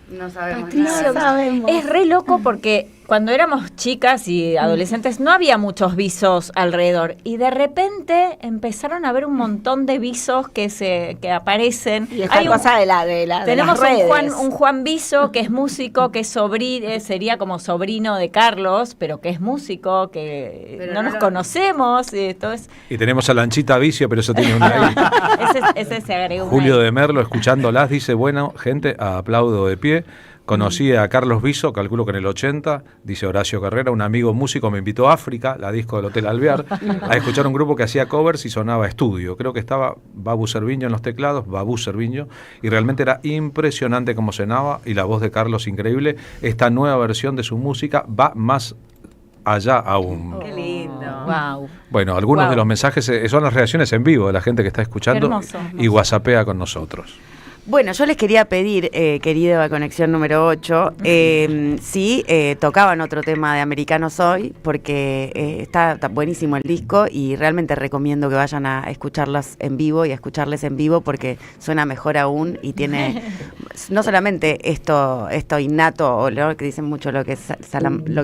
No sabemos. Patricio, es re loco porque cuando éramos chicas y adolescentes no había muchos visos alrededor y de repente empezaron a haber un montón de visos que aparecen. Y esta cosa de tenemos las redes. un Juan Viso que es músico, que es sería como sobrino de Carlos, pero que es músico, que Pero no no nos lo- conocemos. Entonces, Y tenemos a Lanchita Vicio, pero eso tiene una I. ese se agregó. Julio de Merlo, escuchándolas, dice, bueno, gente, aplaudo de pie. Conocí a Carlos Viso, calculo que en el 80, dice Horacio Carrera, un amigo músico me invitó a África, la disco del Hotel Alvear, a escuchar un grupo que hacía covers y sonaba estudio. Creo que estaba Babu Cerviño en los teclados, Babu Cerviño, y realmente era impresionante cómo sonaba y la voz de Carlos increíble. Esta nueva versión de su música va más allá aún. Qué lindo. lindo. Wow. Bueno, algunos Wow. de los mensajes son las reacciones en vivo de la gente que está escuchando Qué hermoso, y whatsappea con nosotros. Bueno, yo les quería pedir, querido de Conexión número 8, si tocaban otro tema de Americano Soy, porque está buenísimo el disco y realmente recomiendo que vayan a escucharlas en vivo y a escucharles en vivo porque suena mejor aún y tiene no solamente esto innato, o lo que dicen mucho, lo que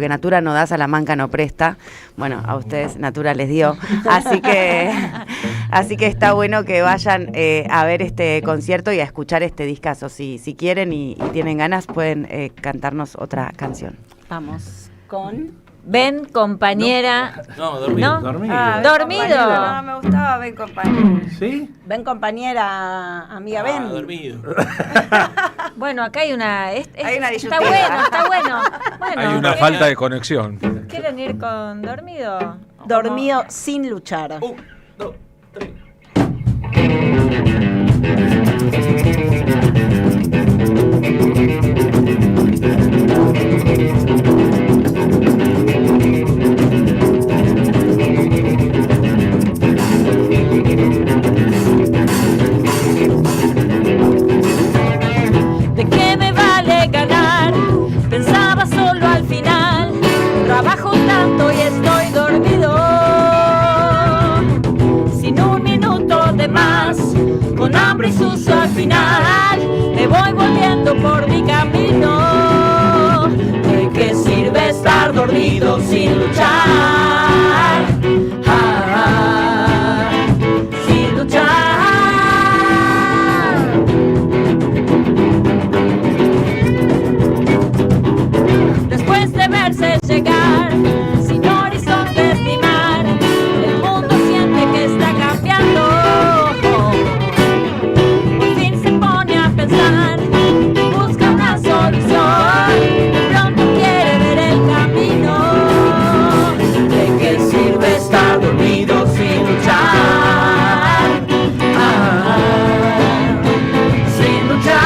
Natura no da, Salamanca no presta. Bueno, a ustedes Natura les dio. Así que está bueno que vayan a ver este concierto y a escuchar este discazo. Si quieren y tienen ganas, pueden cantarnos otra canción. Vamos con... Ven, compañera. No, dormido. ¿No? Dormido. Dormido. No, me gustaba Ven, compañera. ¿Sí? Ven, compañera, amiga, ven. Dormido. Bueno, acá hay una... Hay una está disyuntiva. está bueno. Bueno, Hay una falta de conexión. ¿Quieren ir con dormido? Dormido sin luchar. 1, 2, 3. ¿De qué me vale ganar? Pensaba solo al final. Trabajo tanto y estoy dormido. Sin un minuto de más, con hambre y sucio al final, me voy volviendo por mi camino. ¿De qué sirve estar dormido sin luchar? Sin luchar. Después de verse llegar, sin horizontes ni mar, el mundo siente que está cambiando. Por fin se pone a pensar, busca una solución, de pronto quiere ver el camino. ¿De qué sirve estar dormido sin luchar? Sin luchar.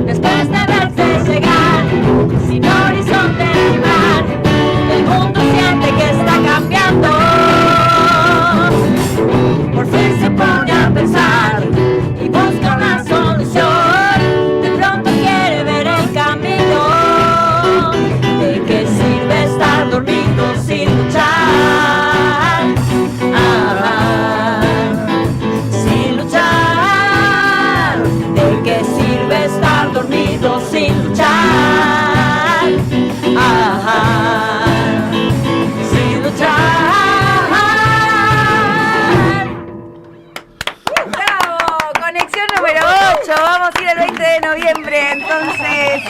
Después de verse llegar, sin horizonte ni mar, el mundo siente que está cambiando. Por fin se pone a pensar y busca una solución, de pronto quiere ver el camino. ¿De qué sirve estar dormido sin luchar? Sin luchar. ¿De qué sirve estar dormido sin luchar? Sin luchar. ¡Bravo! Conexión número 8. Vamos a ir el 20 de noviembre, entonces,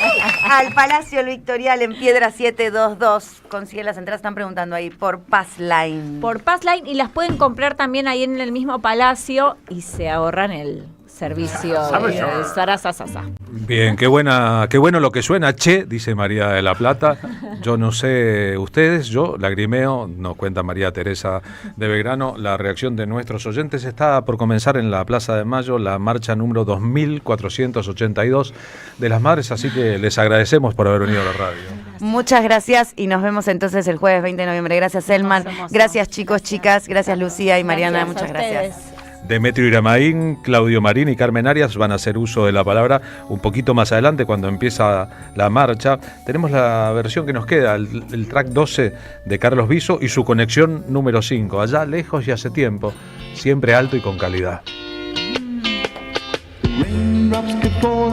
al Palacio El Victorial en Piedra 722. Consiguen las entradas, están preguntando ahí, por Passline. Por Passline, y las pueden comprar también ahí en el mismo palacio y se ahorran el servicio de Sarasasasa. Bien, qué bueno lo que suena. Che, dice María de la Plata. Yo no sé ustedes, yo lagrimeo, nos cuenta María Teresa de Belgrano. La reacción de nuestros oyentes está por comenzar en la Plaza de Mayo, la marcha número 2482 de las Madres, así que les agradecemos por haber venido a la radio. Muchas gracias y nos vemos entonces el jueves 20 de noviembre. Gracias, Elman. Gracias, chicos, chicas. Gracias, Lucía y Mariana. Muchas gracias. Demetrio Iramaín, Claudio Marín y Carmen Arias van a hacer uso de la palabra un poquito más adelante cuando empieza la marcha. Tenemos la versión que nos queda, el track 12 de Carlos Viso y su conexión número 5, allá lejos y hace tiempo, siempre alto y con calidad.